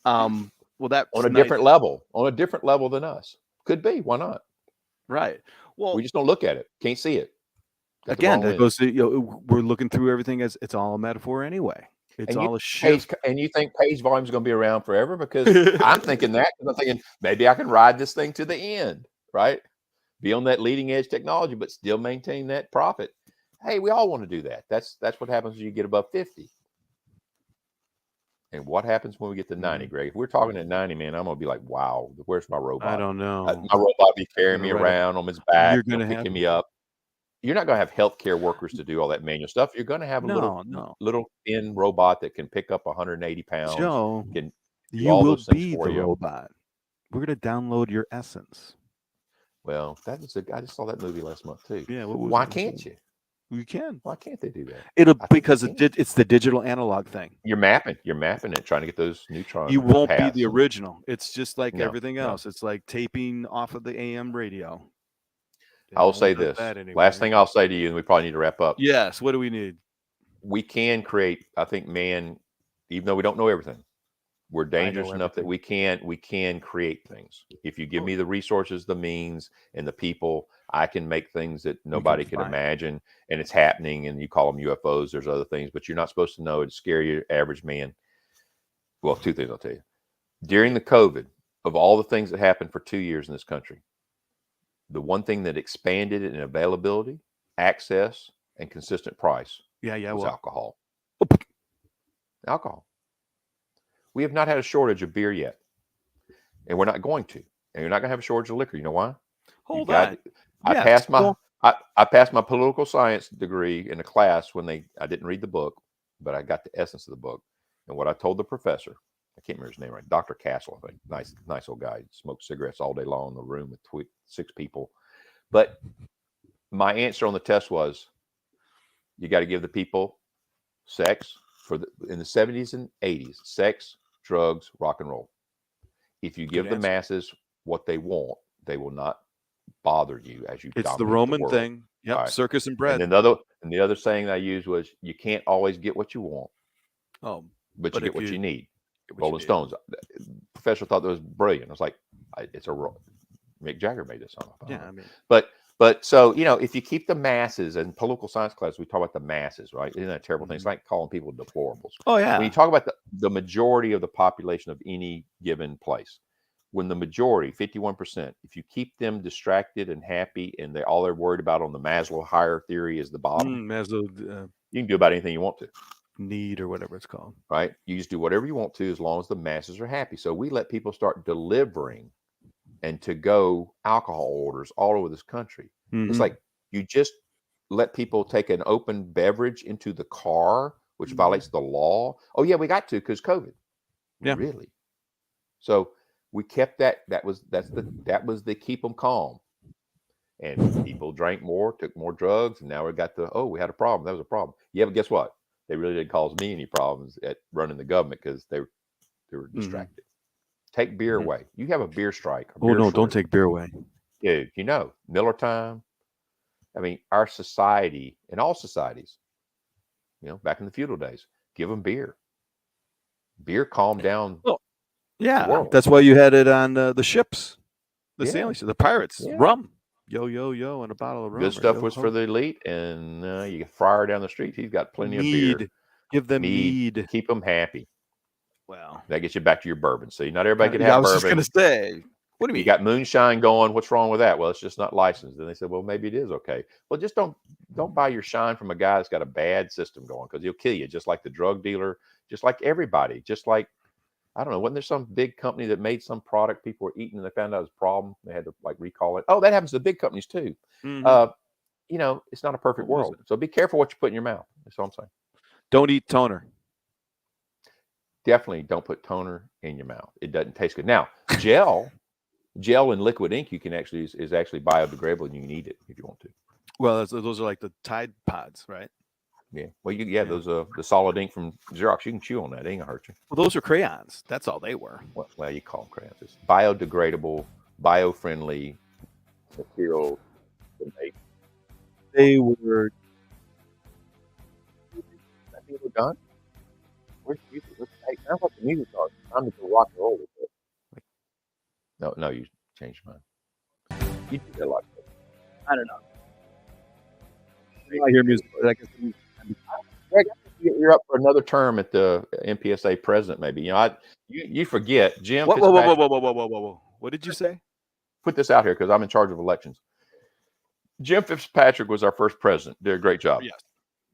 Well, that's on a different level than us. Could be. Why not? Right. Well, we just don't look at it. Can't see it. Again, that goes to, we're looking through everything as it's all a metaphor anyway. It's all a shift. And you think page volume is going to be around forever? Because I'm thinking that. I'm thinking maybe I can ride this thing to the end, right? Be on that leading edge technology, but still maintain that profit. Hey, we all want to do that. That's what happens when you get above 50. And what happens when we get to 90, Greg? If we're talking at 90, man, I'm going to be like, wow, where's my robot? I don't know. My robot be carrying me around on his back. You're going to picking me up. You're not going to have healthcare workers to do all that manual stuff. You're going to have a little thin robot that can pick up 180 pounds. Joe, can do you will be the robot. We're going to download your essence. Well, I just saw that movie last month too. Yeah. Why can't you? You can. Why can't they do that? Because it's the digital analog thing. You're mapping it, trying to get those neutrons. You won't be the original. It's just like everything else. It's like taping off of the AM radio. I'll say this. Last thing I'll say to you, and we probably need to wrap up. Yes. What do we need? We can create. I think, man, even though we don't know everything, we're dangerous enough that we can create things. If you give me the resources, the means, and the people, I can make things that nobody can imagine, and it's happening. And you call them UFOs. There's other things, but you're not supposed to know. It'd scare your average man. Well, two things I'll tell you. During the COVID, of all the things that happened for 2 years in this country, the one thing that expanded in availability, access, and consistent price was alcohol. Alcohol. We have not had a shortage of beer yet, and we're not going to. And you're not going to have a shortage of liquor. You know why? Hold on. I passed my political science degree in a class when I didn't read the book, but I got the essence of the book. And what I told the professor, I can't remember his name right, Dr. Castle, I think, nice old guy, smoked cigarettes all day long in the room with 6 people. But my answer on the test was, you got to give the people sex in the 70s and 80s, sex, drugs, rock and roll. If you give the masses what they want, they will not bother you as you. It's the Roman thing. Yep. Right. Circus and bread. And the other saying I used was, you can't always get what you want. Oh, but you get what you need. Rolling Stones. Professor thought that was brilliant. I was like, it's Mick Jagger made this song. Yeah, I mean, but so, if you keep the masses, and political science class, we talk about the masses, right? Isn't that a terrible thing? It's like calling people deplorables. Oh yeah. When you talk about the majority of the population of any given place, when the majority, 51%, if you keep them distracted and happy, and all they're worried about on the Maslow higher theory is the bottom, Maslow, you can do about anything you want to. Need or whatever it's called, right? You just do whatever you want to as long as the masses are happy. So we let people start delivering and to go alcohol orders all over this country. It's like you just let people take an open beverage into the car, which violates the law. Oh yeah, we got to because COVID. Yeah, really. So we kept that. That was the keep them calm. And people drank more, took more drugs, and now we got we had a problem. That was a problem. Yeah, but guess what? they really didn't cause me any problems at running the government because they were distracted. Take beer away. You have a beer strike. Oh no, don't take beer away. Dude, Miller time. I mean, our society and all societies, back in the feudal days, give them beer. Beer calmed down. Well, yeah, the world. that's why you had it on the ships, the Yeah. sailing ships, the pirates. Yeah. Rum, yo, and a bottle of rum. Good stuff was for the elite, and you get Friar down the street. He's got plenty of beer. Give them mead. Keep them happy. Well, that gets you back to your bourbon. See, not everybody can have bourbon. I was just going to say, what do you mean? You got moonshine going. What's wrong with that? Well, it's just not licensed. And they said, well, maybe it is okay. Well, just don't buy your shine from a guy that's got a bad system going, because he'll kill you, just like the drug dealer, just like everybody, just like, I don't know, wasn't there some big company that made some product people were eating and they found out it was a problem? They had to recall it. Oh, that happens to big companies too. Mm-hmm. It's not a perfect world. So be careful what you put in your mouth. That's all I'm saying. Don't eat toner. Definitely don't put toner in your mouth. It doesn't taste good. Now, gel and liquid ink is actually biodegradable, and you can eat it if you want to. Well, those are like the Tide Pods, right? Yeah. Well, those the solid ink from Xerox. You can chew on that. It ain't gonna hurt you. Well, those are crayons. That's all they were. Well, you call them crayons. It's biodegradable, bio-friendly material. They were. I think we're done. Where's the music? Hey, now what the music on? I'm just gonna rock and roll with it. No, you changed mine. You do that a lot. I don't know. I hear music. Greg, you're up for another term at the MPSA president, maybe. You forget Jim. Whoa! What did you say? Put this out here because I'm in charge of elections. Jim Fitzpatrick was our first president. Did a great job. Yes.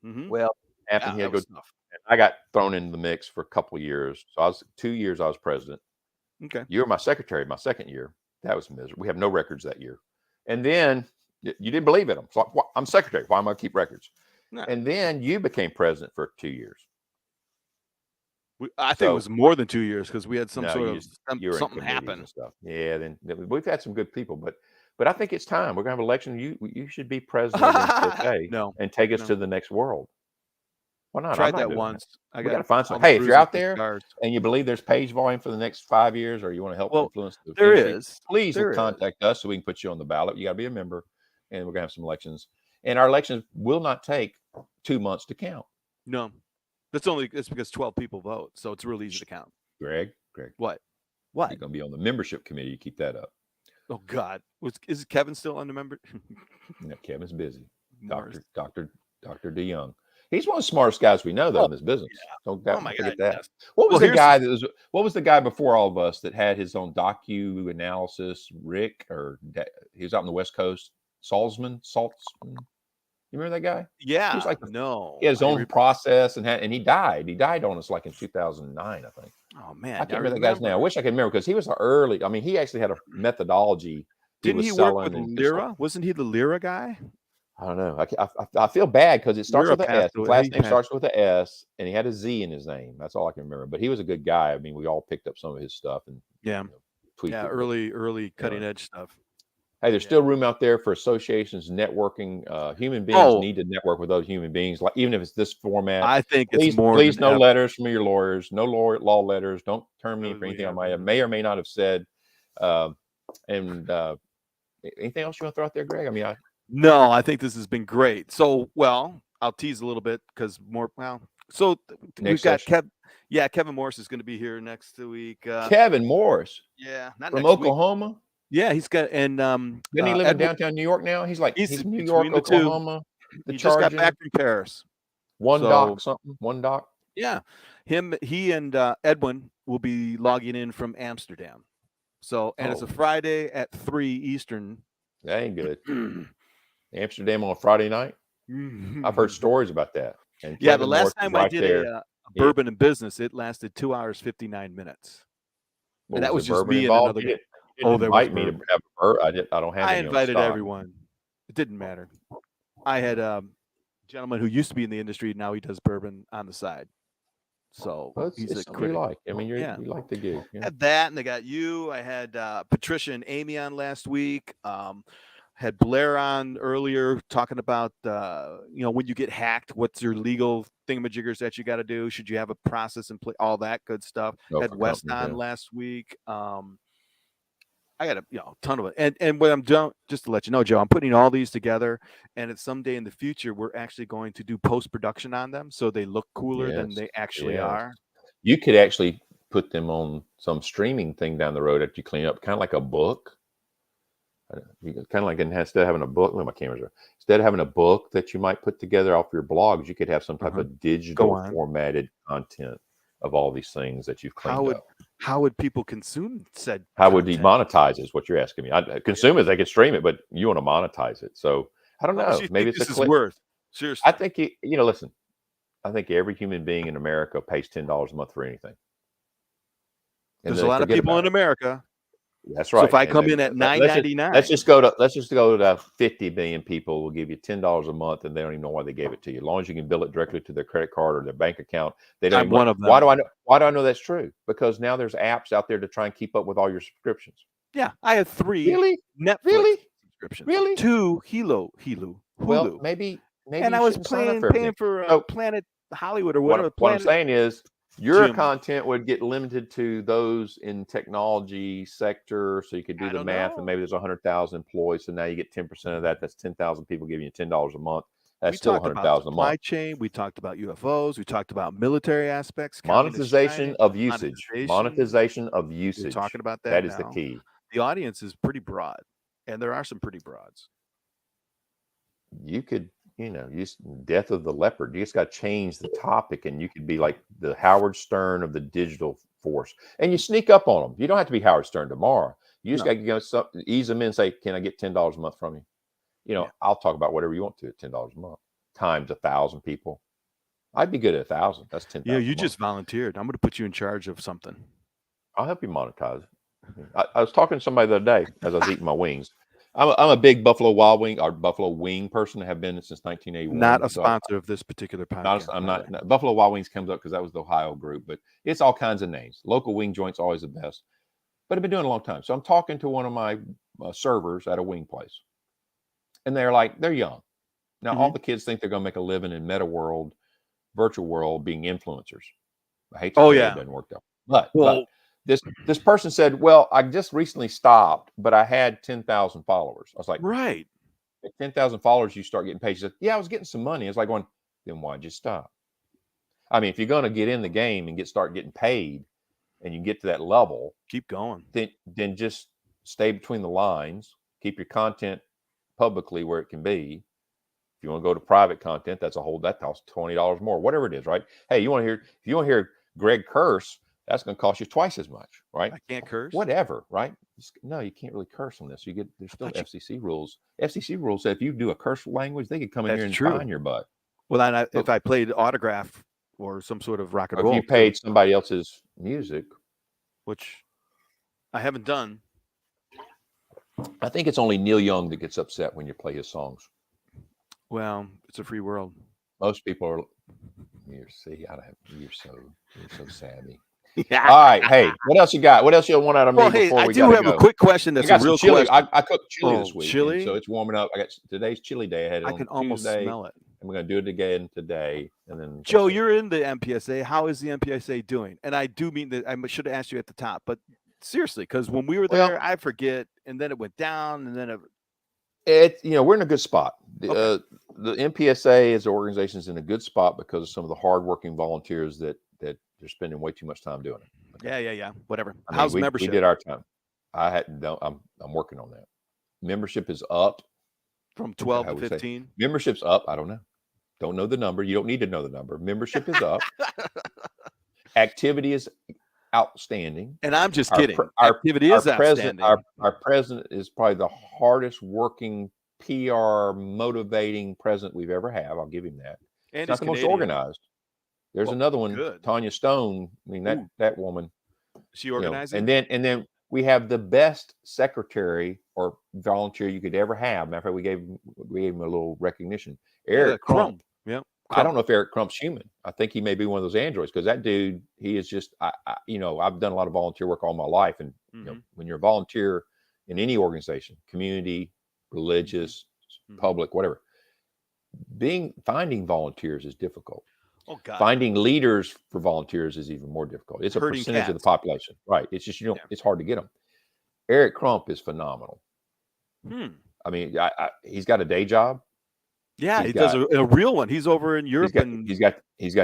Mm-hmm. Well, after he had good stuff. I got thrown into the mix for a couple of years. So 2 years I was president. Okay. You were my secretary my second year. That was miserable. We have no records that year. And then you didn't believe it. I'm secretary. Why am I keep records? No. And then you became president for 2 years. I think it was more than 2 years because we had something happen. And stuff. Yeah, then we've had some good people, but I think it's time. We're gonna have an election. You should be president of MPSA and take us to the next world. Why not? Tried that once. I got to find something. Hey, if you're out there and you believe there's page volume for the next 5 years, or you want to help influence the please contact us so we can put you on the ballot. You got to be a member, and we're gonna have some elections. And our elections will not take 2 months to count. No, it's because 12 people vote, so it's real easy to count. Greg, what? You're gonna be on the membership committee. You keep that up. Oh God, is Kevin still on the member? No, Kevin's busy. Dr. DeYoung. He's one of the smartest guys we know, though, in this business. Yeah. Don't forget that. Yes. What was the guy before all of us that had his own docu analysis? Rick, he was out on the West Coast. Saltzman. You remember that guy? Yeah. He was he had his own process, and he died. He died on us in 2009, I think. Oh man, I can't remember that guy's name. I wish I could remember because he was early. I mean, he actually had a methodology. Didn't he work with Lyra? Wasn't he the Lyra guy? I don't know. I feel bad because it starts with an S. His last name starts with an S, and he had a Z in his name. That's all I can remember. But he was a good guy. I mean, we all picked up some of his stuff and tweaked it. Early cutting edge stuff. Hey, there's still room out there for associations, networking. Human beings need to network with other human beings, even if it's this format. I think it's more. Please, no letters from your lawyers. No law letters. Don't term me for anything I may or may not have said. Anything else you want to throw out there, Greg? I mean, No, I think this has been great. So, I'll tease a little bit because we've got Kevin Morris is going to be here next week. Kevin Morris? Yeah. Not from Oklahoma? Week. Yeah, he's got, and didn't he live in downtown New York now? He's New York, Oklahoma. He just got back from Paris. One dock. Yeah. He and Edwin will be logging in from Amsterdam. So, and it's a Friday at 3 Eastern. That ain't good. Amsterdam on a Friday night. I've heard stories about that. And the last time I did a bourbon in business, it lasted 2 hours 59 minutes. And that was just me and another guy. They invite me to have a bourbon. I don't have. I invited everyone. It didn't matter. I had a gentleman who used to be in the industry. Now he does bourbon on the side. So he's a critic. I mean, you like the gig. Yeah. Had that, and they got you. I had Patricia and Amy on last week. Had Blair on earlier talking about, when you get hacked, what's your legal thingamajiggers that you got to do? Should you have a process in place? All that good stuff. Oh, Had for West companies, on yeah. last week. I got a ton of it. And what I'm doing, just to let you know, Joe, I'm putting all these together, and at someday in the future, we're actually going to do post-production on them so they look cooler than Yes, they actually yes. are. You could actually put them on some streaming thing down the road after you clean up, kind of like a book. You kind of like instead of having a book, my cameras are. Instead of having a book that you might put together off your blogs, you could have some type of digital formatted content of all these things that you've cleaned up. How would people consume said How would content? he monetize is what you're asking me. Consume it, they can stream it, but you want to monetize it. So I don't How know. much do you Maybe think it's this a is clip. worth? Seriously. I think listen, I think every human being in America pays $10 a month for anything. And There's a lot of people in America. That's right. So if I come in at $9.99, let's just go to 50 million people. Will give you $10 a month, and they don't even know why they gave it to you. As long as you can bill it directly to their credit card or their bank account, they don't. I'm one of them. Why do I know? Why do I know that's true? Because now there's apps out there to try and keep up with all your subscriptions. Yeah, I have 3 Netflix subscriptions. Really? 2 Hulu. Well, maybe and I was paying for Planet Hollywood or whatever. What I'm saying is, your Jim. content would get limited to those in technology sector, so you could do the math, and maybe there's 100,000 employees, so now you get 10% of that. That's 10,000 people giving you $10 a month. That's still 100,000 a month. Supply chain. We talked about UFOs. We talked about military aspects. Monetization of usage. Monetization of usage. We're talking about that. That is the key. The audience is pretty broad, and there are some pretty broads. You could. Use death of the leopard. You just got to change the topic, and you could be like the Howard Stern of the digital force. And you sneak up on them. You don't have to be Howard Stern tomorrow. You just got to ease them in and say, "Can I get $10 a month from you?" I'll talk about whatever you want to at $10 a month times 1,000 people. I'd be good at 1,000. That's 10,000. Yeah, you just volunteered. I'm going to put you in charge of something. I'll help you monetize it. I was talking to somebody the other day as I was eating my wings. I'm a big Buffalo Wild Wing or Buffalo Wing person. I have been since 1981. Not a sponsor of this particular podcast. I'm not. Buffalo Wild Wings comes up because that was the Ohio group, but it's all kinds of names. Local wing joint's always the best, but I've been doing it a long time. So I'm talking to one of my servers at a wing place, and they're young. Now all the kids think they're going to make a living in meta world, virtual world, being influencers. I hate to say it doesn't work out, but this person said, "Well, I just recently stopped, but I had 10,000 followers." I was like, "Right, at 10,000 followers, you start getting paid." She said, "Yeah, I was getting some money." It's like, then why'd you stop? I mean, if you're going to get in the game and start getting paid, and you get to that level, keep going. Then just stay between the lines. Keep your content publicly where it can be. If you want to go to private content, that costs $20 more, whatever it is, right? Hey, if you want to hear Greg curse, that's going to cost you twice as much, right? I can't curse. Whatever, right? No, you can't really curse on this. There's still FCC rules. FCC rules say if you do a curse language, they could come in here and fine your butt. Well, then if I played autograph or some sort of rock and roll, if you paid somebody else's music, which I haven't done. I think it's only Neil Young that gets upset when you play his songs. Well, it's a free world. Most people are. You're so savvy. Yeah. All right. Hey, what else you got? What else you want out of me before we go? I do have a quick question. That's a real chili. question. I cooked chili this week. Chili? So it's warming up. Today's chili day. I had it on can almost Tuesday, smell it. And we're going to do it again today. And then Joe, you're in the MPSA. How is the MPSA doing? And I do mean that I should have asked you at the top, but seriously, because when we were there, I forget, and then it went down, and then we're in a good spot. The MPSA as an organization is in a good spot because of some of the hardworking volunteers that they're spending way too much time doing it. Okay. Yeah. Whatever. How's membership? We did our time. I'm working on that. Membership is up from 12 to 15. Membership's up. I don't know. Don't know the number. You don't need to know the number. Membership is up. Activity is outstanding. And I'm just kidding. Activity is outstanding. Our president is probably the hardest working PR motivating president we've ever had. I'll give him that. And he's not the most organized. There's another one, Tanya Stone. I mean, that woman. She organized it? And then we have the best secretary or volunteer you could ever have. Matter of fact, we gave him a little recognition. Eric Crump. Yeah. I don't know if Eric Crump's human. I think he may be one of those androids because that dude, he is just, I've done a lot of volunteer work all my life. And when you're a volunteer in any organization, community, religious, public, whatever. Finding volunteers is difficult. Oh God. Finding leaders for volunteers is even more difficult. It's a Herding percentage of the cats. population, right? It's just it's hard to get them. Eric Crump is phenomenal. I mean, he's got a day job. Yeah, he does a real one. He's over in Europe, he's got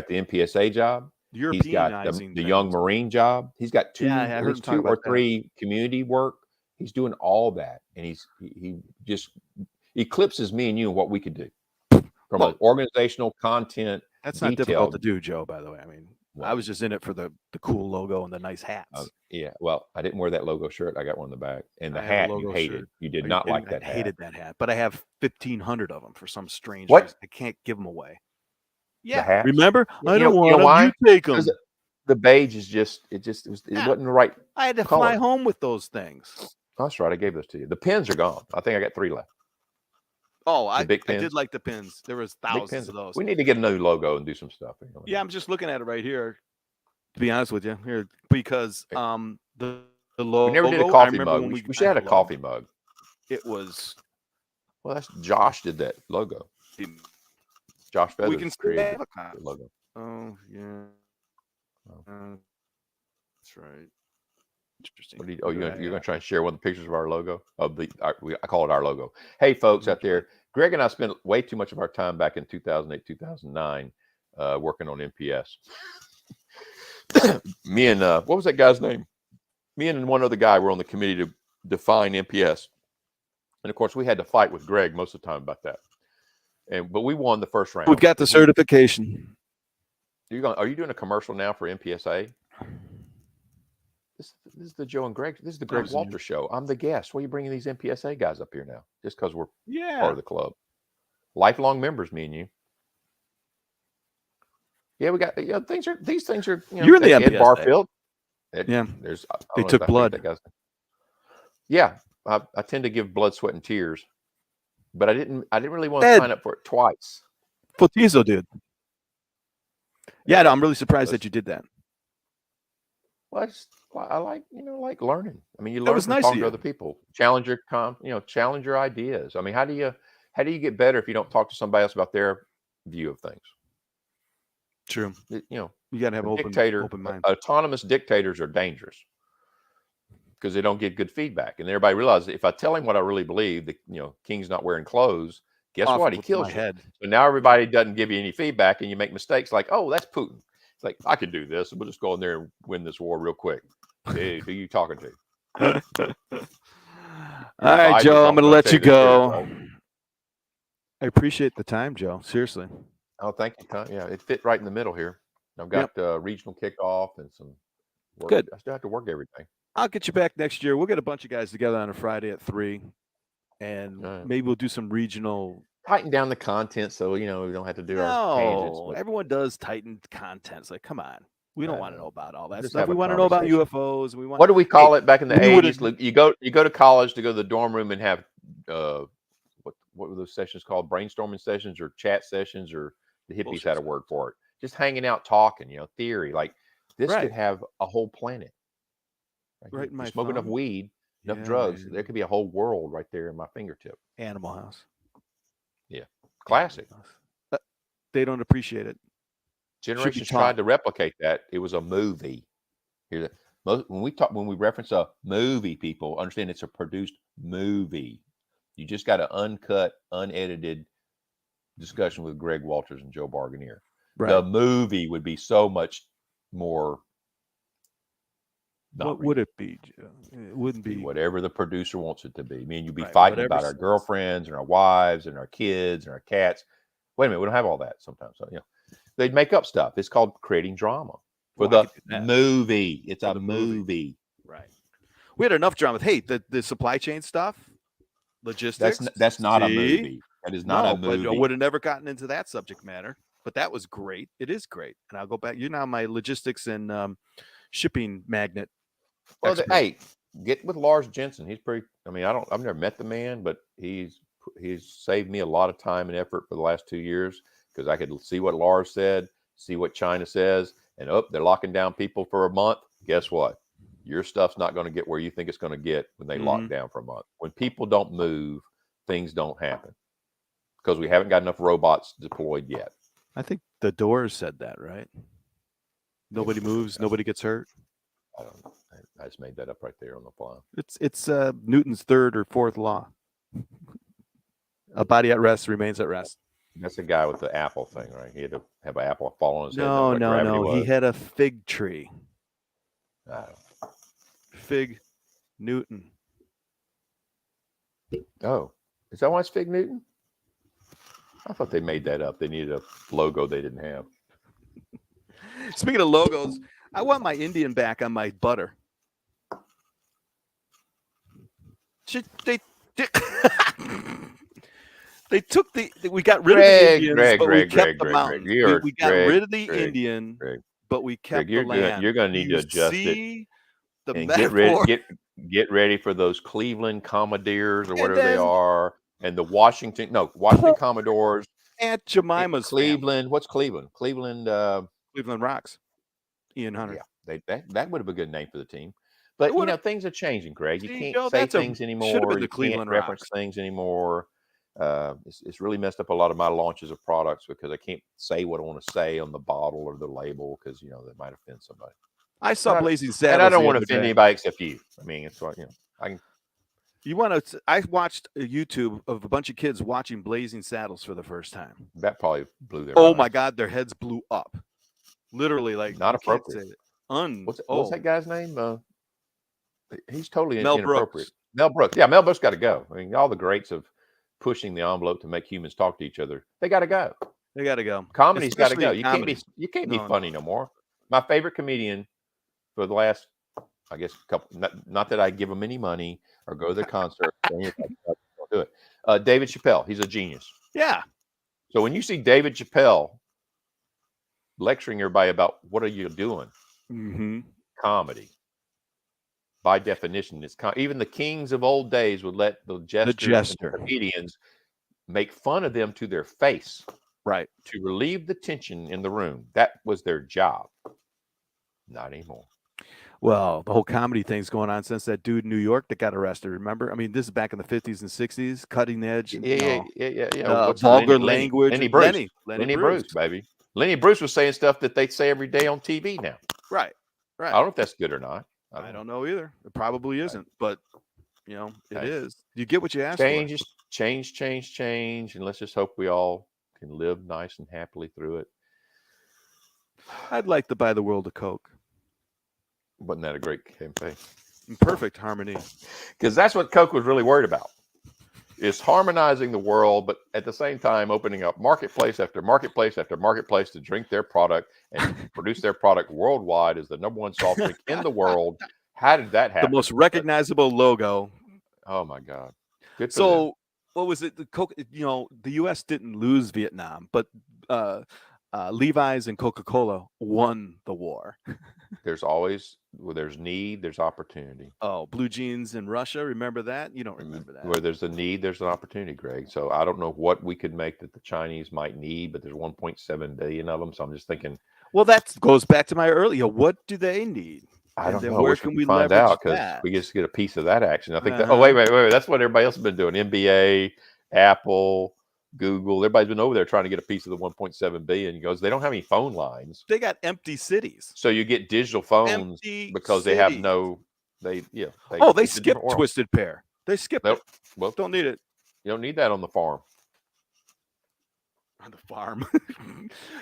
the MPSA job. He's got the Young Marine job. He's got at least two or three community work. He's doing all that, and he just eclipses me and you in what we could do from an organizational content. That's not difficult to do, Joe, by the way. I mean, I was just in it for the cool logo and the nice hats. Yeah, well, I didn't wear that logo shirt. I got one in the back. And the hat you hated. Shirt. You did not like that hat. I hated that hat. But I have 1,500 of them for some strange reason. I can't give them away. Yeah, remember? I don't want them. You take them. The beige is it wasn't the right I had to color. fly home with those things. That's right. I gave those to you. The pins are gone. I think I got 3 left. Oh, I did like the pins. There was thousands of those. We need to get a new logo and do some stuff. Yeah, I'm just looking at it right here. To be honest with you, here because the logo. We never did a coffee mug. We should have had a coffee mug. It was. Well, that's Josh did that logo. Josh Feathers we can created the logo. Oh yeah. That's right. Interesting. You're going to try and share one of the pictures of our logo I call it our logo. Hey, folks out there, Greg and I spent way too much of our time back in 2008, 2009 working on MPS. Me and what was that guy's name? Me and one other guy were on the committee to define MPS, and of course we had to fight with Greg most of the time about that. But we won the first round. We've got the certification. Are you doing a commercial now for MPSA? This is the Joe and Greg. This is the Greg Walter show. I'm the guest. Why are you bringing these MPSA guys up here now? Just because we're part of the club. Lifelong members, me and you. Yeah, we got these things are. You're in the Ed MPSA. Barfield. They took blood. Yeah, I tend to give blood, sweat, and tears, but I didn't really want to sign up for it twice. Fotizo did. Yeah, no, I'm really surprised that you did that. Well, I like learning. I mean, you learn from nice talking to other people. Challenge your ideas. I mean, how do you get better if you don't talk to somebody else about their view of things? True. You got to have open mind. Autonomous dictators are dangerous because they don't get good feedback, and everybody realizes if I tell him what I really believe, that King's not wearing clothes. Guess what? He kills you. So now everybody doesn't give you any feedback, and you make mistakes like, oh, that's Putin. It's like, I can do this. We'll just go in there and win this war real quick. Hey, who are you talking to? All right, Joe, I'm going to let you go. I appreciate the time, Joe. Seriously. Oh, thank you, Tom. Yeah, it fit right in the middle here. I've got regional kickoff and some work. Good. I still have to work everything. I'll get you back next year. We'll get a bunch of guys together on a Friday at 3, and maybe we'll do some regional. Tighten down the content so we don't have to do our tangents. Everyone does tighten content. It's like, come on, we don't want to know about all that stuff. We want to know about UFOs. What do we call it back in the 80s? You go to college to go to the dorm room and have what were those sessions called? Brainstorming sessions or chat sessions, or the hippies had a word for it. Just hanging out, talking. Theory like this could have a whole planet. Right, in my smoke enough weed, enough drugs. There could be a whole world right there in my fingertip. Animal House. Yeah, classic. They don't appreciate it. Generations tried to replicate that. It was a movie. When we reference a movie, people understand it's a produced movie. You just got an uncut, unedited discussion with Greg Walters and Joe Barganier. Right. The movie would be so much more. What would it be, Joe? It wouldn't be whatever the producer wants it to be. I mean, you'd be fighting about our girlfriends and our wives and our kids and our cats. Wait a minute, we don't have all that sometimes. So, they'd make up stuff. It's called creating drama for the movie. It's a movie. Right. We had enough drama. Hey, the supply chain stuff, logistics. That's not a movie. That is not a movie. But I would have never gotten into that subject matter. But that was great. It is great. And I'll go back. You're now my logistics and shipping magnet. Well, hey, get with Lars Jensen. He's pretty. I mean, I've never met the man, but he's saved me a lot of time and effort for the last 2 years because I could see what Lars said, see what China says, and they're locking down people for a month. Guess what? Your stuff's not going to get where you think it's going to get when they lock down for a month. When people don't move, things don't happen because we haven't got enough robots deployed yet. I think the Doors said that, right? Nobody moves, nobody gets hurt. I don't know. I just made that up right there on the fly. It's Newton's third or fourth law. A body at rest remains at rest. That's the guy with the apple thing, right? He had to have an apple fall on his head. No, Like no. was. He had a fig tree. I don't know. Fig Newton. Oh, is that why it's Fig Newton? I thought they made that up. They needed a logo they didn't have. Speaking of logos, I want my Indian back on my butter. They took we got rid of the Indians, but we kept the mountains. We got rid of the Indian, but we kept the land. You're going to need to adjust it. And get ready for those Cleveland Commodores or whatever they are, and the Washington Commodores. Aunt Jemima's Cleveland. family. What's Cleveland? Cleveland Rocks. Ian Hunter. Yeah, that would have been a good name for the team. But you know, things are changing, Greg. You can't say things anymore. You can't reference things anymore. It's really messed up a lot of my launches of products because I can't say what I want to say on the bottle or the label because that might offend somebody. I saw Blazing Saddles, and I don't want to offend anybody except you. I mean, it's like I can. I watched a YouTube of a bunch of kids watching Blazing Saddles for the first time. That probably blew their. Oh my God, their heads blew up. Literally, like not appropriate. What's that guy's name? He's totally inappropriate. Brooks. Mel Brooks. Yeah, Mel Brooks got to go. I mean, all the greats of pushing the envelope to make humans talk to each other. They got to go. They got to go. Comedy's got to go. You can't be funny no more. My favorite comedian for the last, I guess, couple. Not that I give them any money or go to their concert. Don't do it. David Chappelle. He's a genius. Yeah. So when you see David Chappelle lecturing everybody about what are you doing, comedy. By definition, it's even the kings of old days would let the jester. Comedians make fun of them to their face, right, to relieve the tension in the room. That was their job. Not anymore. Well, the whole comedy thing's going on since that dude in New York that got arrested. Remember? I mean, this is back in the 50s and 60s, cutting edge. Yeah. Vulgar language. Lenny Bruce, baby. Lenny Bruce was saying stuff that they say every day on TV now. Right. I don't know if that's good or not. I don't know either. It probably isn't, but it is. You get what you ask for. Change, and let's just hope we all can live nice and happily through it. I'd like to buy the world a Coke. Wasn't that a great campaign? In perfect harmony. Because that's what Coke was really worried about. Is harmonizing the world, but at the same time opening up marketplace after marketplace after marketplace to drink their product and produce their product worldwide as the number one soft drink in the world. How did that happen? The most recognizable logo. Oh my God! Good for them. What was it? The Coke. The U.S. didn't lose Vietnam, but Levi's and Coca-Cola won the war. There's always, there's need, there's opportunity. Oh, blue jeans in Russia. Remember that? You don't remember that. Where there's a need, there's an opportunity, Greg. So I don't know what we could make that the Chinese might need, but there's 1.7 billion of them. So I'm just thinking. Well, that goes back to my earlier. What do they need? I don't know. Where can we find out? Because we just get a piece of that action. I think that. Oh, wait. That's what everybody else has been doing. NBA, Apple, Google, everybody's been over there trying to get a piece of the 1.7 billion. He goes, they don't have any phone lines. They got empty cities. So you get digital phones because they have no, they skipped Twisted Pair. They skipped it. Well, don't need it. You don't need that on the farm. On the farm.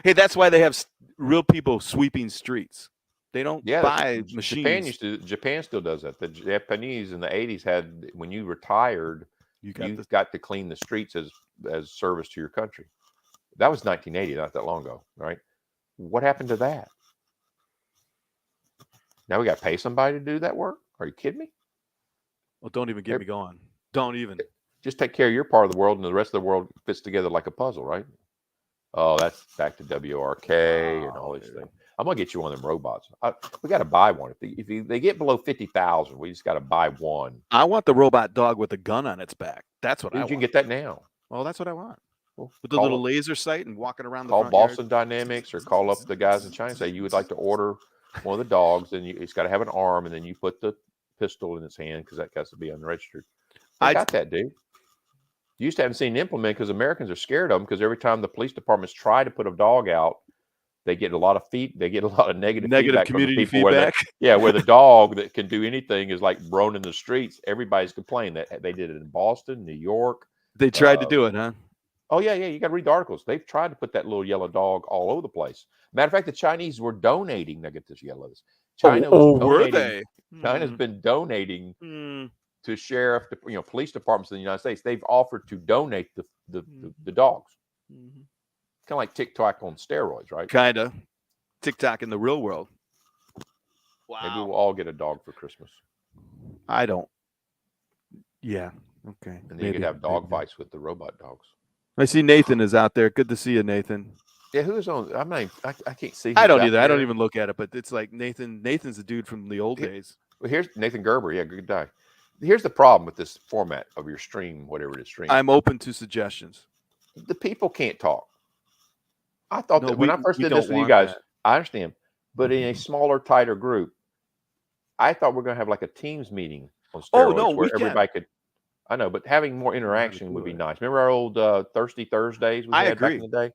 Hey, that's why they have real people sweeping streets. They don't buy machines. Japan still does that. The Japanese in the 80s had, when you retired, you got to clean the streets as service to your country. That was 1980, not that long ago, right? What happened to that? Now we got to pay somebody to do that work? Are you kidding me? Well, don't even get me going. Don't even. Just take care of your part of the world, and the rest of the world fits together like a puzzle, right? Oh, that's back to WRK and all these things. I'm gonna get you one of them robots. We got to buy one. If they get below 50,000, we just got to buy one. I want the robot dog with a gun on its back. That's what I want. You can get that now. Oh, that's what I want. With the little laser sight and walking around the front yard. Call Boston Dynamics or call up the guys in China and say you would like to order one of the dogs, and it's got to have an arm, and then you put the pistol in its hand because that has to be unregistered. I got that, dude. You just haven't seen it implemented because Americans are scared of them, because every time the police departments try to put a dog out, they get a lot of negative feedback from the community people where feedback. the dog that can do anything is like roaming the streets. Everybody's complaining that they did it in Boston, New York. They tried to do it, huh? Oh yeah. You got to read the articles. They've tried to put that little yellow dog all over the place. Matter of fact, the Chinese were donating. Now get this, yellow. China was were donating. they? China's been donating Mm. to police departments in the United States. They've offered to donate the dogs. Mm-hmm. Kind of like TikTok on steroids, right? Kind of. TikTok in the real world. Wow. Maybe we'll all get a dog for Christmas. I don't. Yeah. Okay. And then you could have dog fights with the robot dogs. I see Nathan is out there. Good to see you, Nathan. Yeah, who's on? I can't see. I don't either. I don't even look at it, but it's like Nathan. Nathan's a dude from the old days. Well, here's Nathan Gerber. Yeah, good guy. Here's the problem with this format of your stream, whatever it is, stream. I'm open to suggestions. The people can't talk. I thought that when I first did this with you guys, that. I understand, but in a smaller, tighter group, I thought we're going to have like a Teams meeting on steroids where everybody could. I know, but having more interaction would be nice. Remember our old Thirsty Thursdays we had back in the day?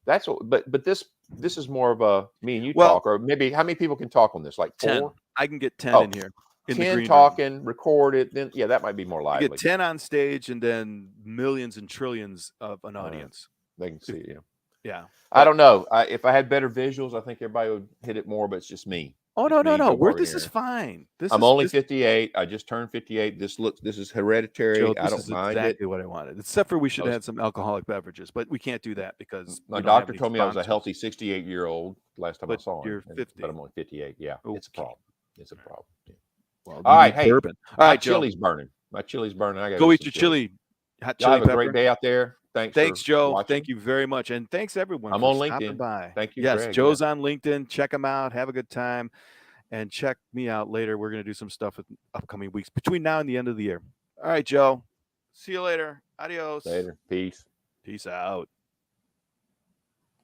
That's what. But this is more of a me and you talk, or maybe how many people can talk on this? Like 10. 4? I can get 10 in here. 10 talking, record it. Then that might be more lively. You get 10 on stage, and then millions and trillions of an audience. They can see it. Yeah. I don't know. If I had better visuals, I think everybody would hit it more. But it's just me. Oh no! This is fine. I'm only 58. I just turned 58. This is hereditary. Joe, I don't mind exactly what I wanted. Except for we should have some alcoholic beverages, but we can't do that because my doctor told me I was a healthy 68-year-old last time I saw him. You're 50. But I'm only 58. Yeah, okay. It's a problem. It's a problem. Yeah. Well, all right, hey, bourbon. All right, chili's burning. My chili's burning. I got go eat your chili. Hot chili have a great day out there. Thanks, Joe. Watching. Thank you very much, and thanks everyone. I'm on LinkedIn. By. Thank you. Yes, Greg, Joe's on LinkedIn. Check him out. Have a good time. And check me out later. We're going to do some stuff in upcoming weeks between now and the end of the year. All right, Joe. See you later. Adios. Later. Peace. Peace out.